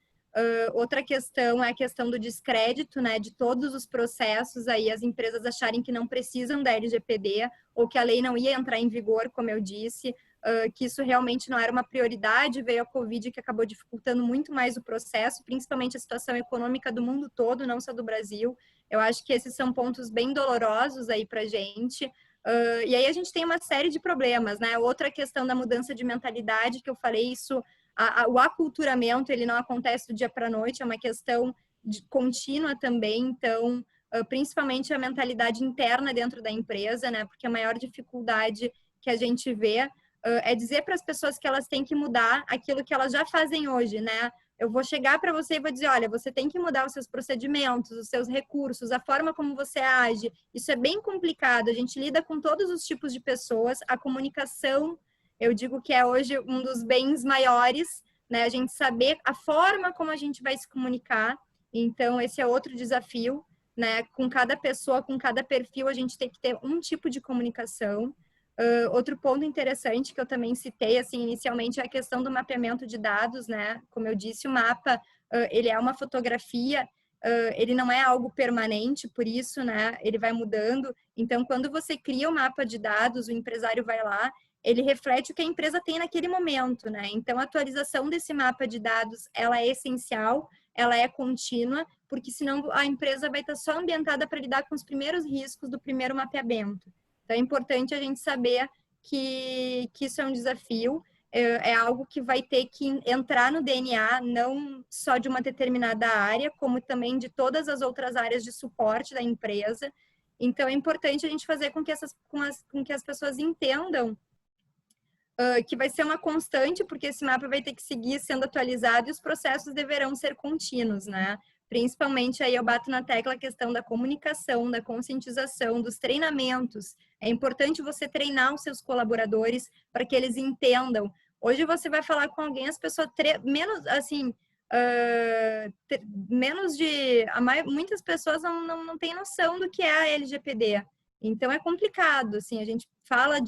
Outra questão é a questão do descrédito, né, de todos os processos, aí as empresas acharem que não precisam da LGPD ou que a lei não ia entrar em vigor, como eu disse, que isso realmente não era uma prioridade, veio a Covid que acabou dificultando muito mais o processo, principalmente a situação econômica do mundo todo, não só do Brasil. Eu acho que esses são pontos bem dolorosos aí para a gente. E aí a gente tem uma série de problemas, né? Outra questão da mudança de mentalidade, que eu falei, isso, o aculturamento, ele não acontece do dia para a noite, é uma questão contínua também, então, principalmente a mentalidade interna dentro da empresa, né? Porque a maior dificuldade que a gente vê é dizer para as pessoas que elas têm que mudar aquilo que elas já fazem hoje, né? Eu vou chegar para você e vou dizer, olha, você tem que mudar os seus procedimentos, os seus recursos, a forma como você age. Isso é bem complicado, a gente lida com todos os tipos de pessoas, a comunicação, eu digo que é hoje um dos bens maiores, né? A gente saber a forma como a gente vai se comunicar, então esse é outro desafio. né? Com cada pessoa, com cada perfil, a gente tem que ter um tipo de comunicação. Outro ponto interessante que eu também citei, assim, inicialmente, é a questão do mapeamento de dados, né? Como eu disse, o mapa, ele é uma fotografia, ele não é algo permanente, por isso, né? Ele vai mudando. Então, quando você cria o mapa de dados, o empresário vai lá, ele reflete o que a empresa tem naquele momento, né? Então, a atualização desse mapa de dados, ela é essencial, ela é contínua, porque senão a empresa vai estar só ambientada para lidar com os primeiros riscos do primeiro mapeamento. Então, é importante a gente saber que isso é um desafio, é algo que vai ter que entrar no DNA, não só de uma determinada área, como também de todas as outras áreas de suporte da empresa. Então, é importante a gente fazer com que as pessoas entendam que vai ser uma constante, porque esse mapa vai ter que seguir sendo atualizado e os processos deverão ser contínuos, né? Principalmente aí eu bato na tecla a questão da comunicação, da conscientização, dos treinamentos. É importante você treinar os seus colaboradores para que eles entendam. Hoje você vai falar com alguém, as pessoas menos assim, menos de muitas pessoas não têm noção do que é a LGPD. Então é complicado, assim, a gente fala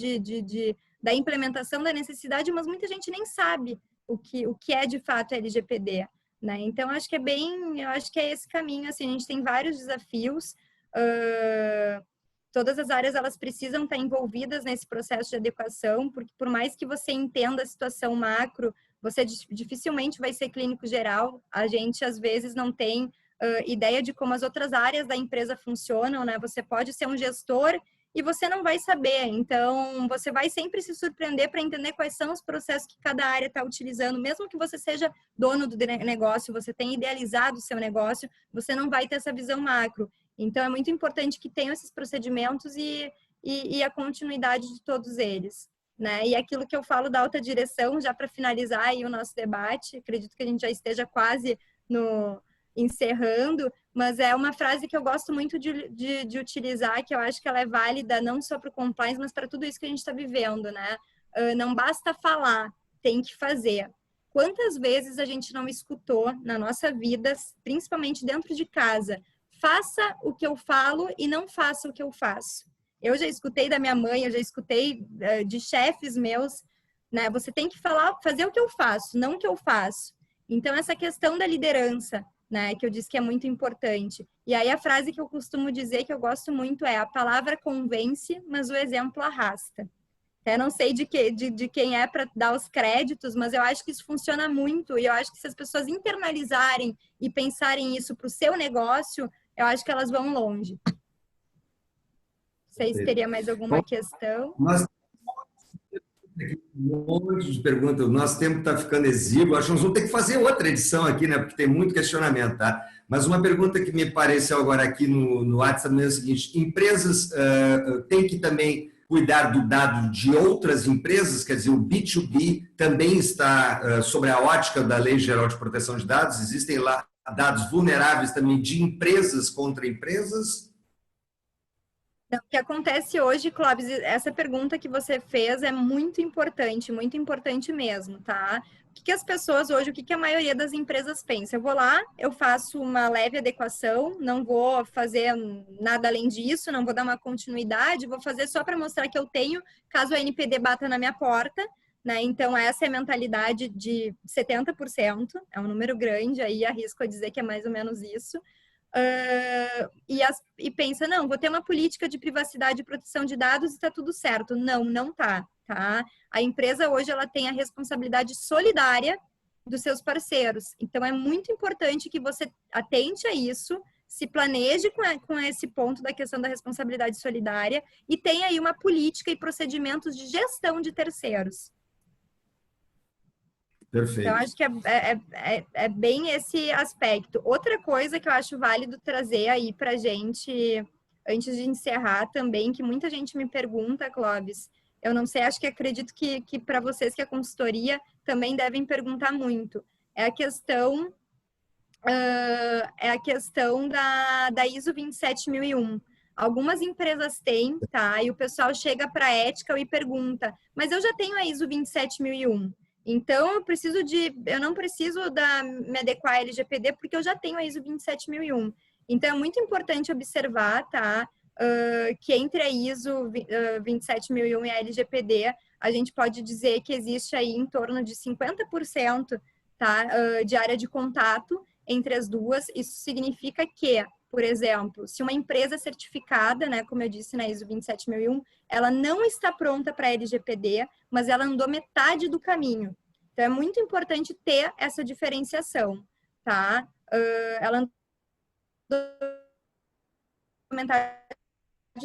da implementação da necessidade, mas muita gente nem sabe o que é de fato a LGPD. Né? Então, eu acho que é esse caminho, assim, a gente tem vários desafios, todas as áreas, elas precisam estar envolvidas nesse processo de adequação, porque por mais que você entenda a situação macro, você dificilmente vai ser clínico geral, a gente, às vezes, não tem ideia de como as outras áreas da empresa funcionam, né? Você pode ser um gestor e você não vai saber. Então, você vai sempre se surpreender para entender quais são os processos que cada área está utilizando. Mesmo que você seja dono do negócio, você tenha idealizado o seu negócio, você não vai ter essa visão macro. Então, é muito importante que tenham esses procedimentos e a continuidade de todos eles. Né? E aquilo que eu falo da alta direção, já para finalizar aí o nosso debate, acredito que a gente já esteja quase encerrando, mas é uma frase que eu gosto muito de utilizar, que eu acho que ela é válida não só para o compliance, mas para tudo isso que a gente está vivendo, né? Não basta falar, tem que fazer. Quantas vezes a gente não escutou na nossa vida, principalmente dentro de casa, faça o que eu falo e não faça o que eu faço. Eu já escutei da minha mãe, eu já escutei de chefes meus, né? Você tem que fazer o que eu faço, não o que eu faço. Então, essa questão da liderança, né, que eu disse que é muito importante. E aí a frase que eu costumo dizer, que eu gosto muito, é: a palavra convence, mas o exemplo arrasta. Eu não sei de quem é para dar os créditos, mas eu acho que isso funciona muito, e eu acho que se as pessoas internalizarem e pensarem isso para o seu negócio, eu acho que elas vão longe. Não sei se teria mais alguma questão. Um monte de perguntas. O nosso tempo está ficando exíguo. Acho que nós vamos ter que fazer outra edição aqui, né? Porque tem muito questionamento, tá? Mas uma pergunta que me apareceu agora aqui no WhatsApp é o seguinte: empresas têm que também cuidar do dado de outras empresas? Quer dizer, o B2B também está sobre a ótica da Lei Geral de Proteção de Dados? Existem lá dados vulneráveis também de empresas contra empresas? Então, o que acontece hoje, Clóvis, essa pergunta que você fez é muito importante mesmo, tá? O que as pessoas hoje, o que a maioria das empresas pensa? Eu vou lá, eu faço uma leve adequação, não vou fazer nada além disso, não vou dar uma continuidade, vou fazer só para mostrar que eu tenho, caso a NPD bata na minha porta, né? Então, essa é a mentalidade de 70%, é um número grande, aí arrisco a dizer que é mais ou menos isso. E pensa, não, vou ter uma política de privacidade e proteção de dados e está tudo certo. Não tá. A empresa hoje ela tem a responsabilidade solidária dos seus parceiros. Então, é muito importante que você atente a isso, se planeje com esse ponto da questão da responsabilidade solidária e tenha aí uma política e procedimentos de gestão de terceiros. Perfeito. Então, acho que é bem esse aspecto. Outra coisa que eu acho válido trazer aí para a gente, antes de encerrar também, que muita gente me pergunta, Clóvis, eu não sei, acredito que para vocês que é consultoria também devem perguntar muito, é a questão da ISO 27001. Algumas empresas têm, tá? E o pessoal chega para a ética e pergunta, mas eu já tenho a ISO 27001. Então, eu não preciso me adequar à LGPD porque eu já tenho a ISO 27001. Então, é muito importante observar, tá? Que entre a ISO 27001 e a LGPD, a gente pode dizer que existe aí em torno de 50%, tá? De área de contato entre as duas. Isso significa que, por exemplo, se uma empresa certificada, né, como eu disse na ISO 27001, ela não está pronta para a LGPD, mas ela andou metade do caminho. Então, é muito importante ter essa diferenciação, tá? Ela andou metade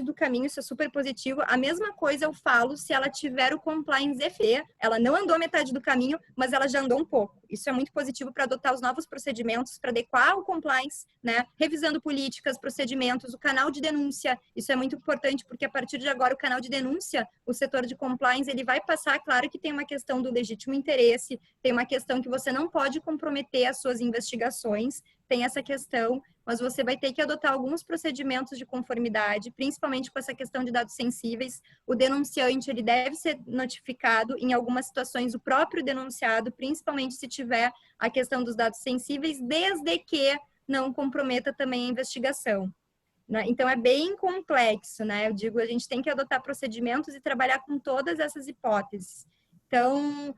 do caminho, isso é super positivo. A mesma coisa eu falo se ela tiver o compliance FE, ela não andou metade do caminho, mas ela já andou um pouco. Isso é muito positivo para adotar os novos procedimentos, para adequar o compliance, né? Revisando políticas, procedimentos, o canal de denúncia. Isso é muito importante, porque a partir de agora o canal de denúncia, o setor de compliance, ele vai passar, claro que tem uma questão do legítimo interesse, tem uma questão que você não pode comprometer as suas investigações, tem essa questão, mas você vai ter que adotar alguns procedimentos de conformidade, principalmente com essa questão de dados sensíveis. O denunciante, ele deve ser notificado, em algumas situações, o próprio denunciado, principalmente se tiver a questão dos dados sensíveis, desde que não comprometa também a investigação, né? Então, é bem complexo, né? Eu digo, a gente tem que adotar procedimentos e trabalhar com todas essas hipóteses. Então,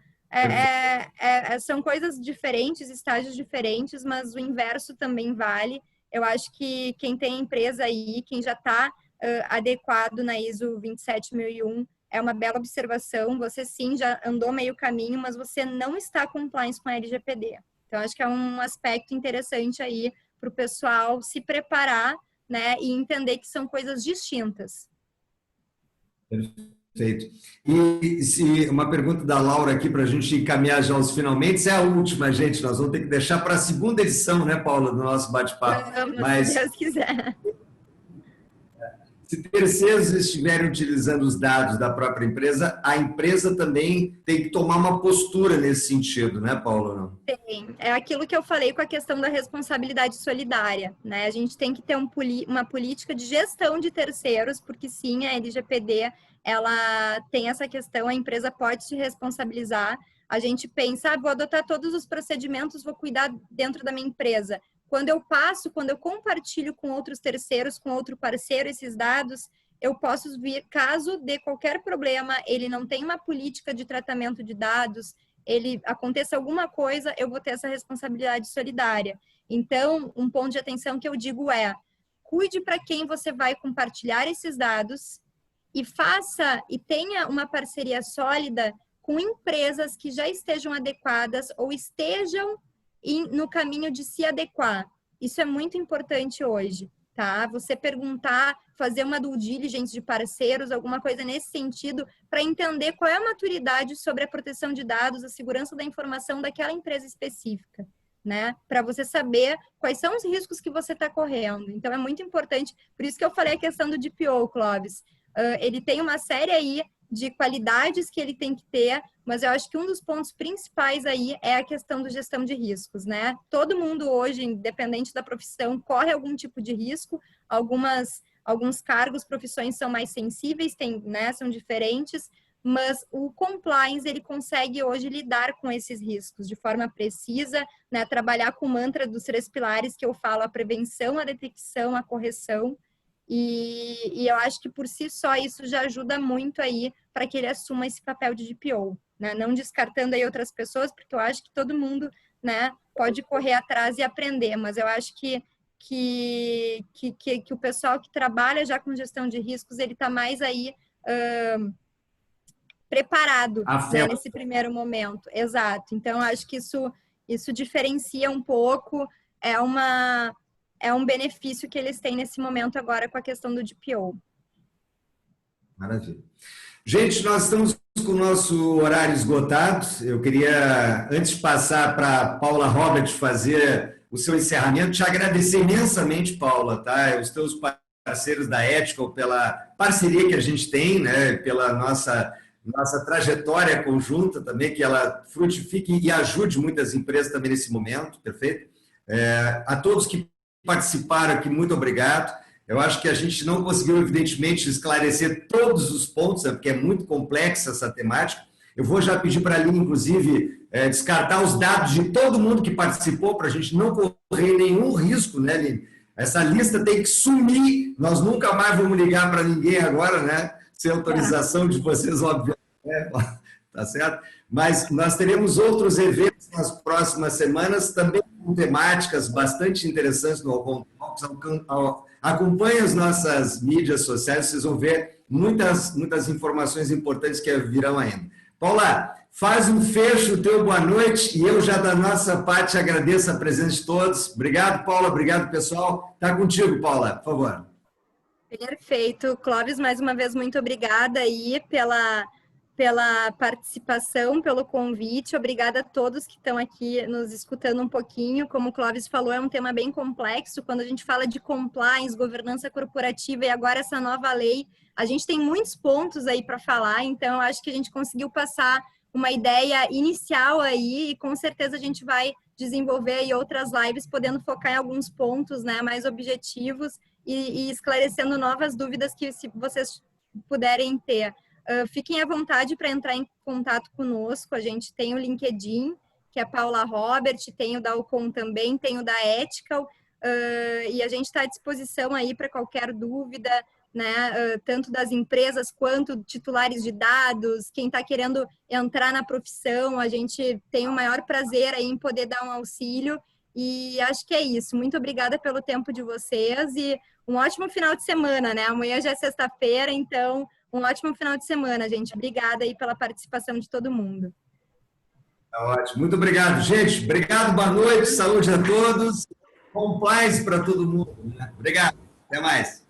são coisas diferentes, estágios diferentes, mas o inverso também vale. Eu acho que quem tem empresa aí, quem já está adequado na ISO 27001, é uma bela observação. Você sim já andou meio caminho, mas você não está compliance com a LGPD. Então, acho que é um aspecto interessante aí para o pessoal se preparar, né, e entender que são coisas distintas. Perfeito. E uma pergunta da Laura aqui para a gente encaminhar já aos finalmente, é a última, gente, nós vamos ter que deixar para a segunda edição, né, Paula, do nosso bate-papo. Mas, se Deus quiser. Se terceiros estiverem utilizando os dados da própria empresa, a empresa também tem que tomar uma postura nesse sentido, né, Paula? Não? Tem. É aquilo que eu falei com a questão da responsabilidade solidária, né? A gente tem que ter uma política de gestão de terceiros, porque sim, a LGPD, ela tem essa questão, a empresa pode se responsabilizar. A gente pensa, vou adotar todos os procedimentos, vou cuidar dentro da minha empresa. Quando eu compartilho com outros terceiros, com outro parceiro esses dados, eu posso vir, caso de qualquer problema, ele não tem uma política de tratamento de dados, ele aconteça alguma coisa, eu vou ter essa responsabilidade solidária. Então, um ponto de atenção que eu digo é, cuide para quem você vai compartilhar esses dados e tenha uma parceria sólida com empresas que já estejam adequadas ou estejam no caminho de se adequar. Isso é muito importante hoje, tá? Você perguntar, fazer uma due diligence de parceiros, alguma coisa nesse sentido, para entender qual é a maturidade sobre a proteção de dados, a segurança da informação daquela empresa específica, né? Para você saber quais são os riscos que você está correndo. Então, é muito importante, por isso que eu falei a questão do DPO, Clóvis. Ele tem uma série aí de qualidades que ele tem que ter, mas eu acho que um dos pontos principais aí é a questão da gestão de riscos, né? Todo mundo hoje, independente da profissão, corre algum tipo de risco, alguns cargos, profissões são mais sensíveis, são diferentes, mas o compliance, ele consegue hoje lidar com esses riscos de forma precisa, né? Trabalhar com o mantra dos 3 pilares que eu falo, a prevenção, a detecção, a correção, e eu acho que por si só isso já ajuda muito aí para que ele assuma esse papel de DPO, né? Não descartando aí outras pessoas, porque eu acho que todo mundo, né, pode correr atrás e aprender, mas eu acho que o pessoal que trabalha já com gestão de riscos, ele está mais aí preparado, né, nesse primeiro momento. Exato. Então, eu acho que isso diferencia um pouco, é um benefício que eles têm nesse momento agora com a questão do DPO. Maravilha. Gente, nós estamos com o nosso horário esgotado. Eu queria, antes de passar para a Paula Robert fazer o seu encerramento, te agradecer imensamente, Paula, tá? Os teus parceiros da Ethical, pela parceria que a gente tem, né? Pela nossa trajetória conjunta também, que ela frutifique e ajude muitas empresas também nesse momento, perfeito? A todos que participaram aqui, muito obrigado. Eu acho que a gente não conseguiu, evidentemente, esclarecer todos os pontos, porque é muito complexa essa temática. Eu vou já pedir para a Aline, inclusive, descartar os dados de todo mundo que participou, para a gente não correr nenhum risco, né, Aline? Essa lista tem que sumir. Nós nunca mais vamos ligar para ninguém agora, né? Sem autorização de vocês, obviamente. Tá certo? Mas nós teremos outros eventos nas próximas semanas, também com temáticas bastante interessantes no Alcon Talks. Acompanhe as nossas mídias sociais, vocês vão ver muitas informações importantes que virão ainda. Paula, faz um fecho teu boa noite e eu já da nossa parte agradeço a presença de todos. Obrigado, Paula, obrigado, pessoal. Está contigo, Paula, por favor. Perfeito. Clóvis, mais uma vez, muito obrigada aí pela participação, pelo convite. Obrigada a todos que estão aqui nos escutando um pouquinho. Como o Clóvis falou, é um tema bem complexo. Quando a gente fala de compliance, governança corporativa e agora essa nova lei, a gente tem muitos pontos aí para falar, então eu acho que a gente conseguiu passar uma ideia inicial aí e com certeza a gente vai desenvolver aí outras lives podendo focar em alguns pontos, né, mais objetivos e esclarecendo novas dúvidas que se vocês puderem ter. Fiquem à vontade para entrar em contato conosco, a gente tem o LinkedIn, que é Paula Robert, tem o da Alcon também, tem o da Ethical, e a gente está à disposição aí para qualquer dúvida, né, tanto das empresas quanto titulares de dados, quem está querendo entrar na profissão, a gente tem o maior prazer aí em poder dar um auxílio, e acho que é isso. Muito obrigada pelo tempo de vocês e um ótimo final de semana, né? Amanhã já é sexta-feira, então um ótimo final de semana, gente. Obrigada aí pela participação de todo mundo. Tá ótimo. Muito obrigado, gente. Obrigado, boa noite, saúde a todos. Compliance para todo mundo. Obrigado. Até mais.